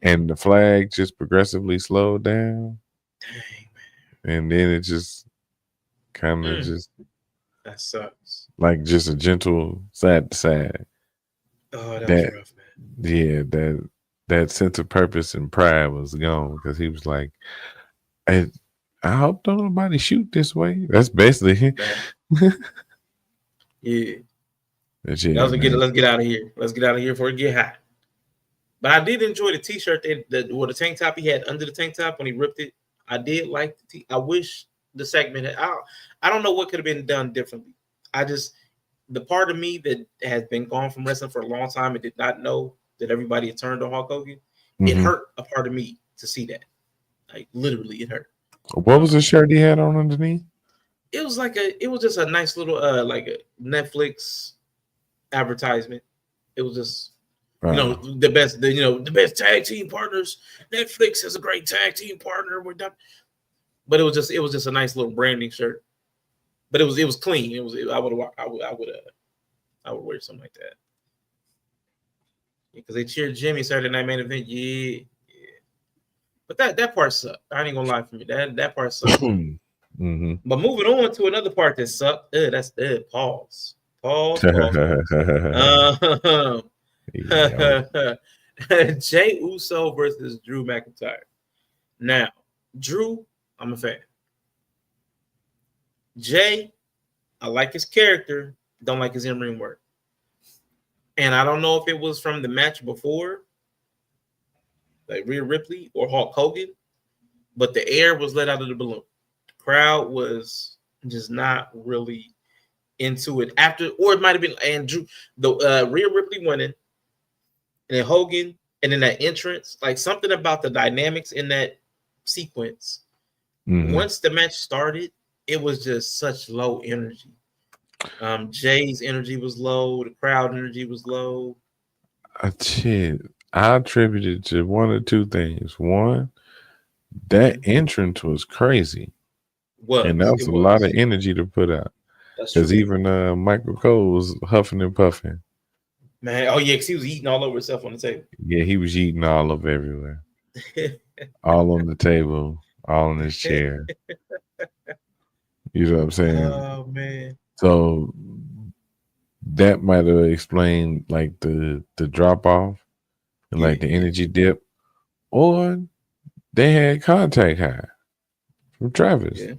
And the flag just progressively slowed down. Dang, and then it just kind of that sucks. Like just a gentle side to side. Oh, that was rough, man. Yeah, that sense of purpose and pride was gone because he was like, I hope don't nobody shoot this way. That's basically yeah. Let's get out of here. Let's get out of here before it get hot. But I did enjoy the T-shirt the tank top he had under the tank top when he ripped it. I did like the I wish the segment. I don't know what could have been done differently. I just the part of me that has been gone from wrestling for a long time and did not know that everybody had turned on Hulk Hogan. It Mhm. hurt a part of me to see that. Like literally, it hurt. What was the shirt he had on underneath? It was just a nice little like a Netflix advertisement. It was just the best tag team partners. Netflix is a great tag team partner. But it was just a nice little branding shirt. But it was clean. I would wear something like that. Because they cheered Jimmy Saturday Night Main Event. Yeah. But that part sucked. I ain't gonna lie for me. That part sucked. Mm-hmm. But moving on to another part that sucked. That's pause. Pause. Jay Uso versus Drew McIntyre. Now, Drew, I'm a fan. Jay, I like his character, don't like his in-ring work. And I don't know if it was from the match before, like Rhea Ripley or Hulk Hogan, but the air was let out of the balloon. The crowd was just not really into it after, or it might have been Andrew, the Rhea Ripley winning, and then Hogan, and then that entrance, like something about the dynamics in that sequence. Mm-hmm. Once the match started, it was just such low energy. Jay's energy was low, the crowd energy was low. Shit, I attribute it to one or two things. One, that entrance was crazy. And that was a lot of energy to put out. Because even Michael Cole was huffing and puffing. Man, oh yeah, because he was eating all over himself on the table. Yeah, he was eating all over everywhere. All on the table, all in his chair. You know what I'm saying? Oh man. So that might have explained like the drop off and like the energy dip. Or they had contact high from Travis. Yeah.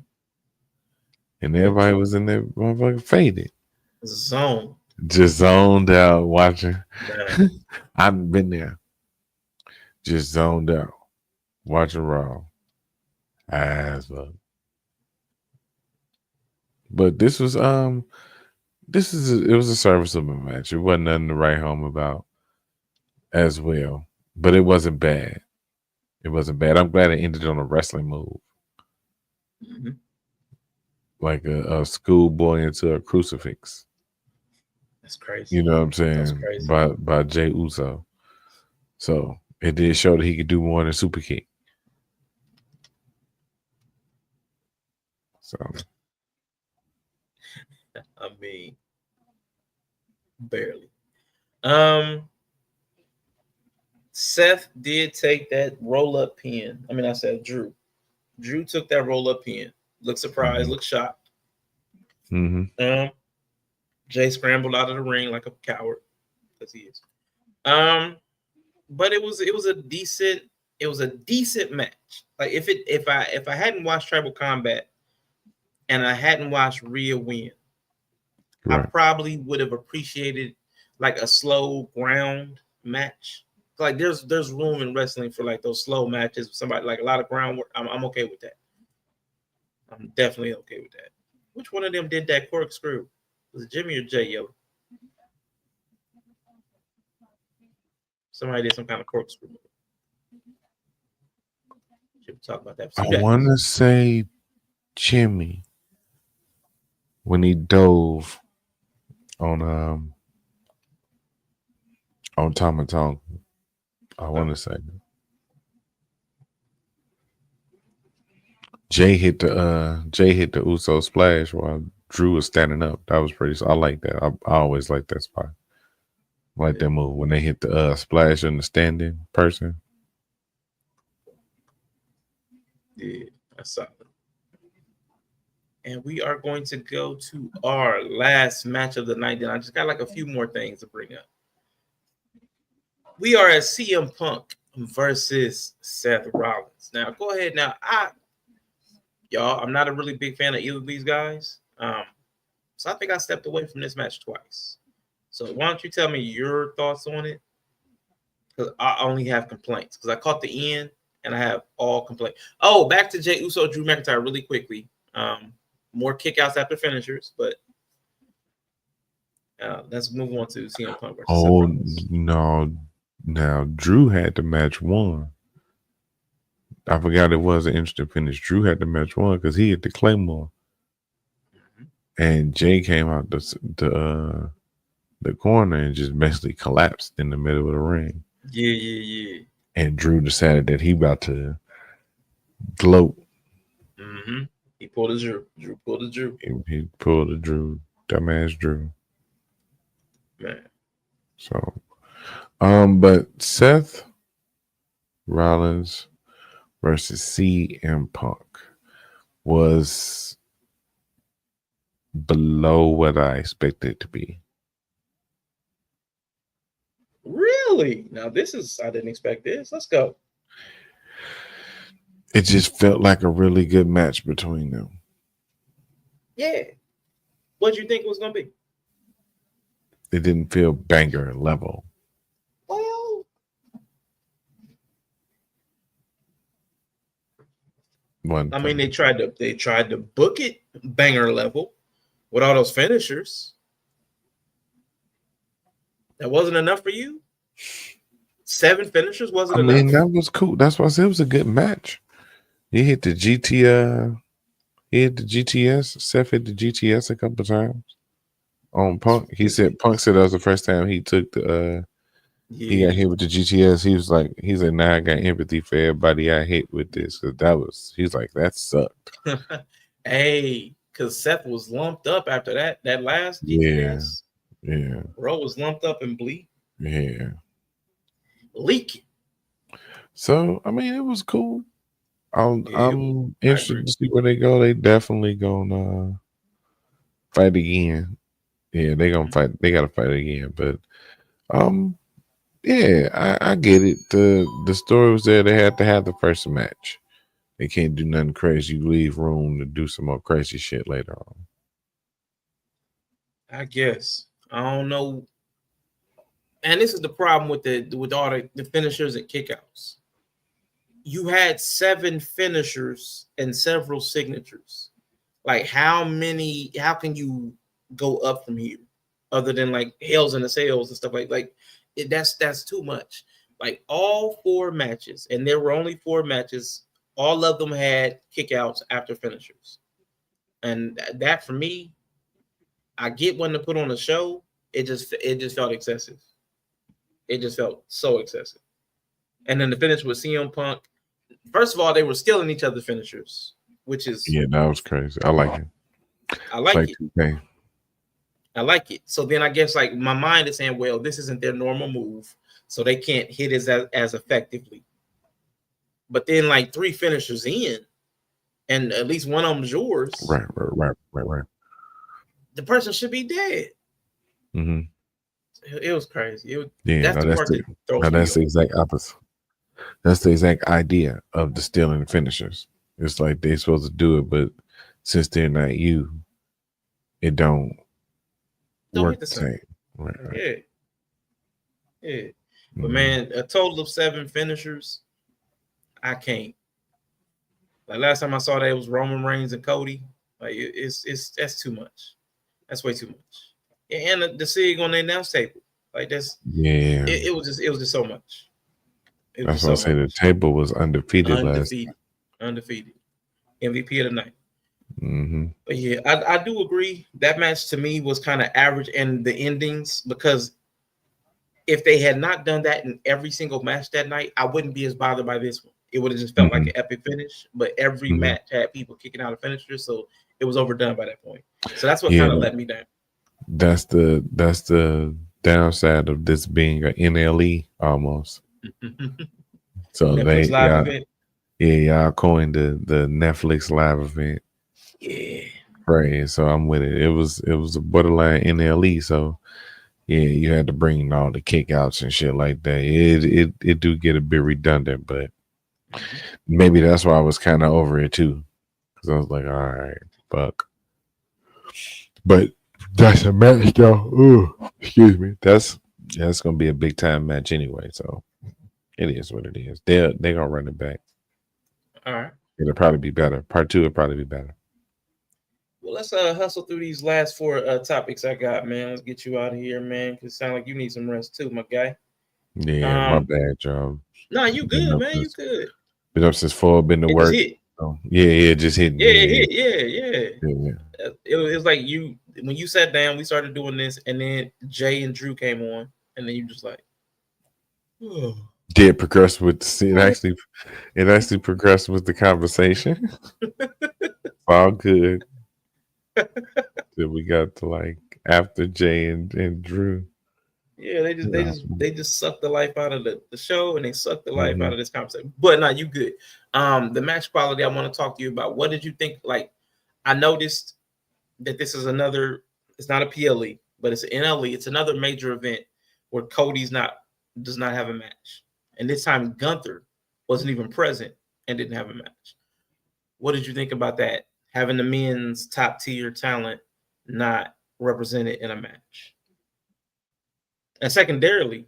And everybody was in there motherfucker faded. Zone. Just zoned out watching. I've been there. Just zoned out. Watching Raw. But this was it was a serviceable match. It wasn't nothing to write home about as well. But it wasn't bad. It wasn't bad. I'm glad it ended on a wrestling move. Mm-hmm. Like a schoolboy into a crucifix. That's crazy. You know what I'm saying? By Jay Uso. So it did show that he could do more than super kick. So I mean, barely. Seth did take that roll-up pin. I mean, I said Drew. Drew took that roll-up pin. Looked surprised, looked shocked. Mm-hmm. Jay scrambled out of the ring like a coward, because he is. But it was a decent match. Like if I hadn't watched Tribal Combat and I hadn't watched Rhea win, right, I probably would have appreciated like a slow ground match. Like there's room in wrestling for like those slow matches with somebody like a lot of groundwork. I'm okay with that. I'm definitely okay with that. Which one of them did that corkscrew? Was it Jimmy or Jay? Yo, somebody did some kind of corkscrew. Should talk about that. I want to say Jimmy when he dove on Tama Tonga. I want to say Jay hit the Uso splash while Drew was standing up. That was pretty. I like that. I always like that spot. I like that move when they hit the splash in the standing person. Yeah, that's solid. And we are going to go to our last match of the night. And I just got like a few more things to bring up. We are at CM Punk versus Seth Rollins. Now, go ahead. Now, I'm not a really big fan of either of these guys. So I think I stepped away from this match twice. So why don't you tell me your thoughts on it? because I only have complaints because I caught the end and I have all complaints. Oh, back to Jey Uso, Drew McIntyre really quickly. More kickouts after finishers, but let's move on to CM Punk versus Seth Oh Rollins. no! Now Drew had the match won. I forgot it was an interesting finish. Drew had the match won because he hit the Claymore, and Jay came out the corner and just basically collapsed in the middle of the ring. Yeah. And Drew decided that he about to gloat. Mm-hmm. He pulled a Drew. Drew pulled a Drew. He pulled a Drew, dumbass Drew. Man. So, but Seth Rollins versus CM Punk was below what I expected it to be. Really? Now this is I didn't expect this. Let's go. It just felt like a really good match between them. Yeah. What do you think it was gonna be? It didn't feel banger level. Well, I mean they tried to book it banger level with all those finishers. That wasn't enough for you? 7 finishers wasn't I mean, enough? that was cool. That's why I said it was a good match. He hit the GTS. Seth hit the GTS a couple times on Punk. He said Punk said that was the first time he took the he got hit with the GTS. He said, now I got empathy for everybody I hit with this. Cause he's like, that sucked. Hey, because Seth was lumped up after that last GTS. Yeah. Bro was lumped up and leaking. So I mean, it was cool. I'm I interested agree. to see where they go. They definitely gonna fight again. Yeah, they gonna fight. They gotta fight again. But yeah, I get it. The story was there. They had to have the first match. They can't do nothing crazy. You leave room to do some more crazy shit later on. I guess. I don't know. And this is the problem with all the finishers and kickouts. You had 7 finishers and several signatures. Like how can you go up from here other than like Hells in the Cells and stuff that's too much. Like all 4 matches, and there were only 4 matches, all of them had kickouts after finishers. And that for me, I get one to put on a show. It just felt excessive. It just felt so excessive. And then the finish with CM Punk. First of all, they were stealing each other's finishers, which is that was crazy. I like it. I like it. 2K. I like it. So then I guess like my mind is saying, well, this isn't their normal move, so they can't hit as effectively. But then like 3 finishers in, and at least one of them's yours. Right. The person should be dead. Mm-hmm. It was crazy. That's the exact opposite. That's the exact idea of the stealing finishers. It's like they're supposed to do it, but since they're not you, it don't work the same. Right. Yeah. But man, a total of 7 finishers, I can't. Like last time I saw that it was Roman Reigns and Cody. Like that's too much. That's way too much. And the SIG on the announce table, like that's It was just so much. That's why I say the table was undefeated last. Undefeated. MVP of the night. Mm-hmm. But yeah, I do agree. That match to me was kind of average, and the endings, because if they had not done that in every single match that night, I wouldn't be as bothered by this one. It would have just felt like an epic finish. But every match had people kicking out of finishers, so it was overdone by that point. So that's what kind of let me down. That's the downside of this being an NLE almost. So y'all coined the Netflix live event. Yeah. Right. So I'm with it. It was a borderline NLE. So yeah, you had to bring in all the kickouts and shit like that. It do get a bit redundant, but maybe that's why I was kind of over it too. Because I was like, all right, fuck. But that's a match though. Ooh, excuse me. That's gonna be a big time match anyway. So It is what it is. They're gonna run it back. All right. It'll probably be better. Part 2 will probably be better. Well, let's hustle through these last 4 topics I got, man. Let's get you out of here, man. Cause it sounds like you need some rest too, my guy. Yeah, my bad, Joe. No, you good, man. You good. Been up since 4, been to It work. just hit. So, yeah, just hitting. Yeah, it hit. Yeah. Yeah. It was like you when you sat down, we started doing this, and then Jay and Drew came on, and then you just like, oh. Did progress with it actually progressed with the conversation. All good. Then we got to like after Jay and Drew. Yeah, they just sucked the life out of the show, and they sucked the life out of this conversation. But you good. The match quality I want to talk to you about. What did you think? Like, I noticed that this is another. It's not a PLE, but it's an NLE. It's another major event where Cody's does not have a match, and this time Gunther wasn't even present and didn't have a match. What did you think about that? Having the men's top tier talent not represented in a match. And secondarily,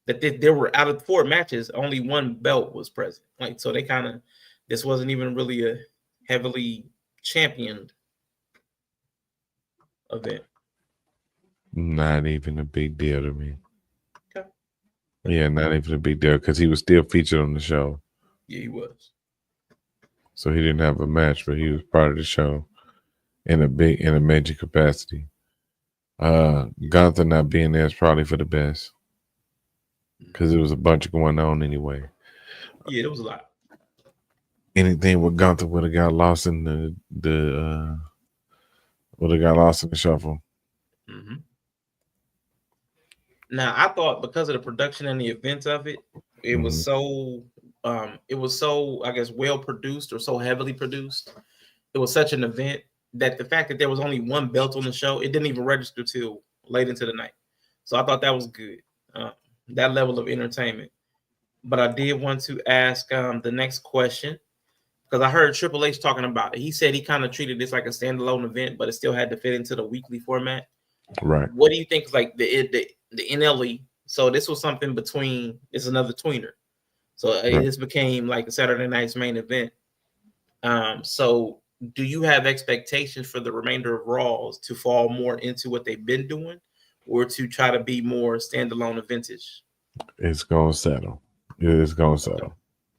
that there were out of 4 matches, only 1 belt was present. Like, so they this wasn't even really a heavily championed event. Not even a big deal to me. Okay. Yeah, not even a big deal because he was still featured on the show. Yeah, he was. So he didn't have a match, but he was part of the show in a major capacity. Gunther not being there is probably for the best because there was a bunch going on anyway. Yeah, there was a lot. Anything with Gunther would have got lost in the shuffle. Mm-hmm. Now I thought because of the production and the events of it, it was so I guess well produced or so heavily produced. It was such an event that the fact that there was only 1 belt on the show, it didn't even register till late into the night. So I thought that was good, that level of entertainment. But I did want to ask the next question because I heard Triple H talking about it. He said he kind of treated this like a standalone event, but it still had to fit into the weekly format. Right. What do you think is like the NLE? So this was something between. It's another tweener. So this became like a Saturday night's main event. So do you have expectations for the remainder of Raws to fall more into what they've been doing, or to try to be more standalone vintage? It's gonna settle. It's gonna settle.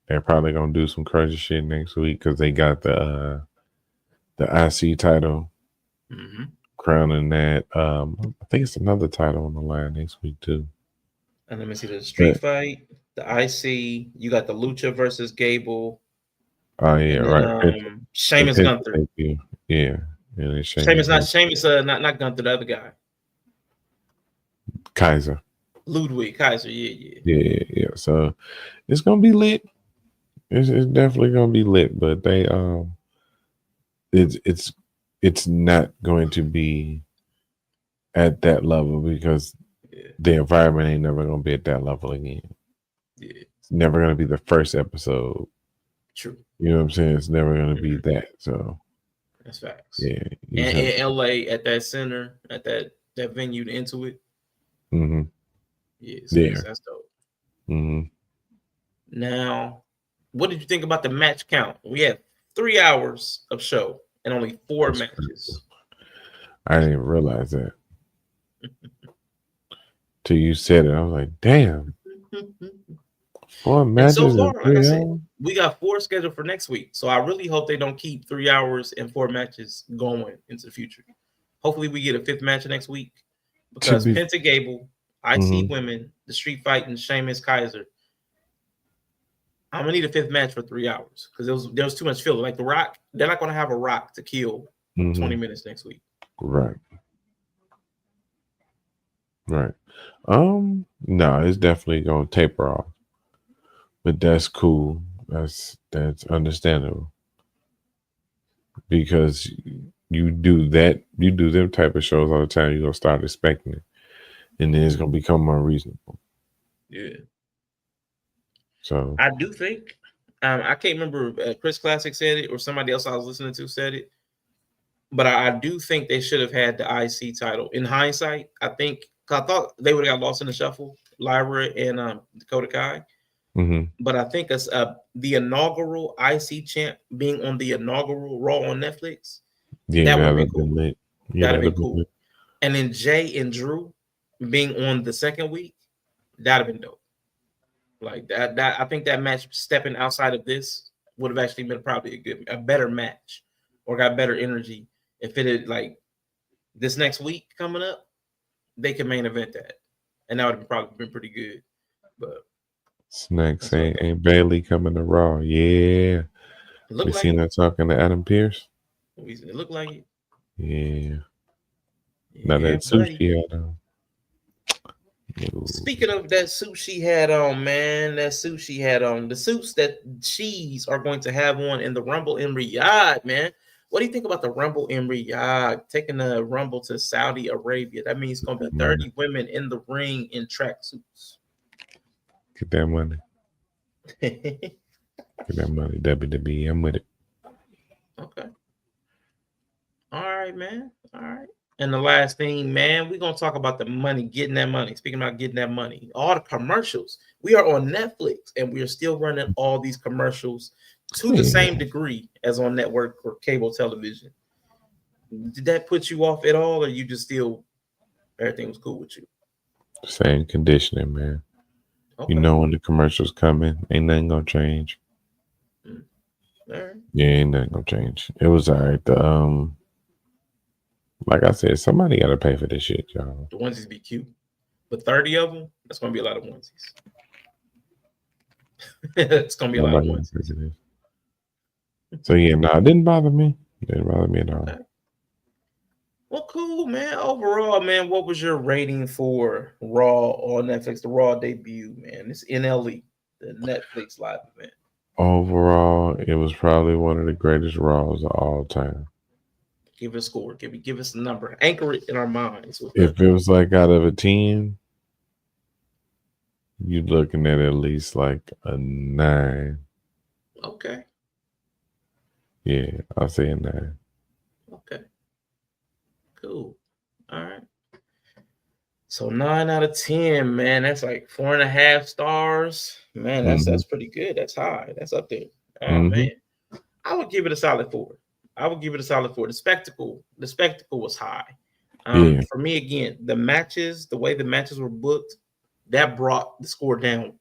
They're probably gonna do some crazy shit next week because they got the IC title, crowning that. I think it's another title on the line next week too. And let me see the street fight, the IC. You got the Lucha versus Gable. Oh yeah, right. Sheamus Gunther. Yeah. Sheamus not Gunther, the other guy. Kaiser. Ludwig Kaiser, yeah. Yeah. So it's gonna be lit. It's definitely gonna be lit, but they it's not going to be at that level because the environment ain't never gonna be at that level again. Yeah. It's never gonna be the first episode. True. You know what I'm saying? It's never gonna be that. So that's facts. Yeah. And in LA at that center, at that venue to Intuit. Mm-hmm. Yeah, so that's dope. Mm-hmm. Now, what did you think about the match count? We had 3 hours of show and only 4 matches. I didn't even realize that. Till you said it, I was like, damn. 4 matches. So far, like I said, we got 4 scheduled for next week. So I really hope they don't keep 3 hours and 4 matches going into the future. Hopefully we get a 5th match next week because Penta Gable, IC Women, the street fight, and Sheamus Kaiser. I'm gonna need a 5th match for 3 hours because there was too much filler. Like The Rock, they're not gonna have a Rock to kill 20 minutes next week. Right. No, it's definitely gonna taper off. But that's cool. That's understandable. Because you do them type of shows all the time, you're gonna start expecting it. And then it's gonna become more reasonable. Yeah. So I do think I can't remember Chris Classic said it or somebody else I was listening to said it, but I do think they should have had the IC title. In hindsight, I thought they would have got lost in the shuffle, Lyra and Dakota Kai. But I think the inaugural IC champ being on the inaugural Raw on Netflix, Yeah, that would that'd be have cool. been lit. Yeah, That'd be that'd have been cool. lit. And then Jay and Drew being on the second week, that'd have been dope. Like that I think that match stepping outside of this would have actually been probably a better match or got better energy if it had like this next week coming up, they could main event that. And that would have probably been pretty good. But Snack that's saying, okay. ain't Bailey coming to Raw? Yeah. It looked We like seen it. her talking to Adam Pierce. It looked like it. Yeah. Now Yeah, that suit buddy. she had on. Ooh. Speaking of that suit she had on, man, that suit she had on, the suits that she's are going to have on in the Rumble in Riyadh, man. What do you think about the Rumble in Riyadh taking the Rumble to Saudi Arabia? That means it's going to be 30 women in the ring in tracksuits. Get that money. Okay. Get that money. WWE. I'm with it. All right, man. All right. And the last thing, man, we're going to talk about the money, getting that money. Speaking about getting that money, all the commercials. We are on Netflix and we are still running all these commercials to the same degree as on network or cable television. Did that put you off at all, or you just still everything was cool with you? Same conditioning, man. Okay. You know when the commercials coming, ain't nothing gonna change. All right. Yeah, ain't nothing gonna change. It was all right. The like I said, somebody gotta pay for this shit, y'all. The onesies be cute, but 30 of them, that's gonna be a lot of onesies. It's gonna be a lot of Nobody onesies. gonna pay for this. So yeah, no, it didn't bother me. It didn't bother me at all. Okay. Well, cool, man. Overall, man, what was your rating for Raw on Netflix, the Raw debut, man? It's NLE, the Netflix live event. Overall, it was probably one of the greatest Raws of all time. Give it a score. Give us a number. Anchor it in our minds. If it was like out of a 10, you're looking at least like a 9. Okay. Yeah, I'll say a 9. Okay. Cool. All right. So 9 out of 10, man. That's like 4.5 stars. Man, that's pretty good. That's high. That's up there. Oh man. I would give it a solid 4. The spectacle was high. For me, again, the way the matches were booked, that brought the score down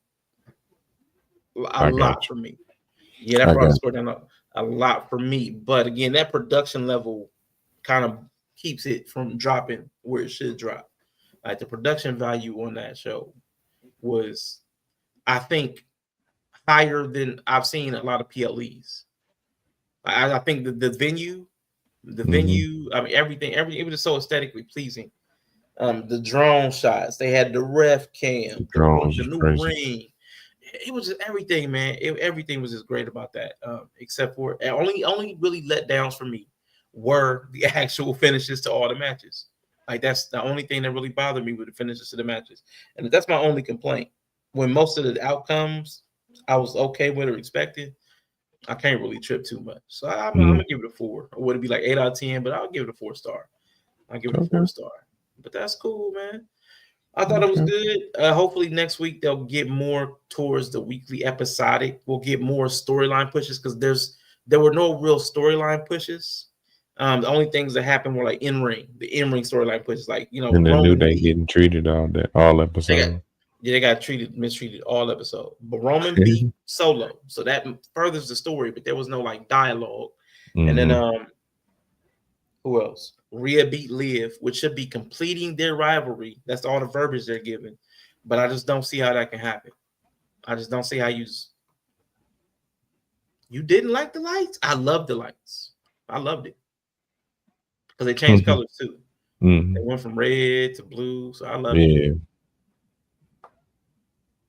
a lot for me. Yeah, that brought the score down a lot for me. But again, that production level kind of keeps it from dropping where it should drop. Like the production value on that show was, I think, higher than I've seen a lot of PLEs. I think the venue, I mean, everything, it was just so aesthetically pleasing. The drone shots, they had the ref cam, the new ring. It was just everything, man. Everything was just great about that. Except for only really letdowns for me were the actual finishes to all the matches. Like that's the only thing that really bothered me with the finishes to the matches, and that's my only complaint. When most of the outcomes I was okay with or expected, I can't really trip too much. So I'm gonna give it a 4. Or would it be like 8 out of 10? But I'll give it a 4 star. I'll give it a 4 star. But that's cool, man. I thought it was good. Hopefully next week they'll get more towards the weekly episodic. We'll get more storyline pushes because there were no real storyline pushes. The only things that happened were like the in-ring storyline pushes, like And the New Day getting treated all episode. They got mistreated all episode. But Roman beat Solo, so that furthers the story. But there was no like dialogue. And then who else? Rhea beat Liv, which should be completing their rivalry. That's all the verbiage they're giving. But I just don't see how that can happen. I just don't see how you didn't like the lights. I love the lights. I loved it because they changed colors too. They went from red to blue, so I love it.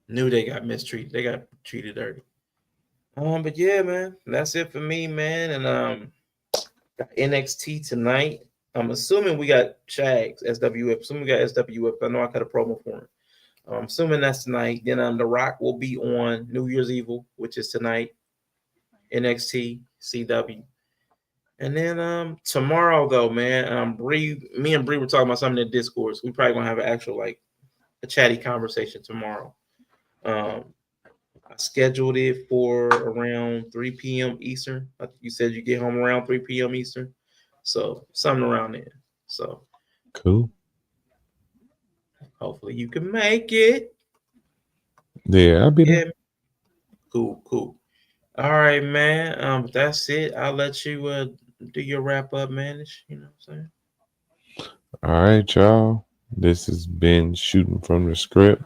Knew they got mistreated. They got treated dirty. But yeah, man, that's it for me, man. And got NXT tonight. I'm assuming we got Shags, SWF. Assuming we got SWF. I know I cut a promo for him. I'm assuming that's tonight. Then The Rock will be on New Year's Evil, which is tonight. NXT, CW. And then tomorrow, though, man, me and Bree were talking about something in Discord. So we probably gonna have an actual a chatty conversation tomorrow. I scheduled it for around 3 p.m. Eastern. I think you said you get home around 3 p.m. Eastern. So something around there. So Cool. hopefully you can make it. Yeah, I'll be there. Yeah. Cool. All right, man. That's it. I'll let you do your wrap up, man. You know what I'm saying? All right, y'all. This has been Shooting from the Script.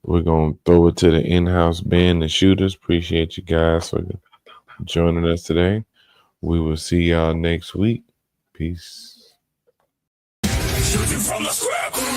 We're going to throw it to the in-house band, the Shooters. Appreciate you guys for joining us today. We will see y'all next week. Peace. Shooting from the script.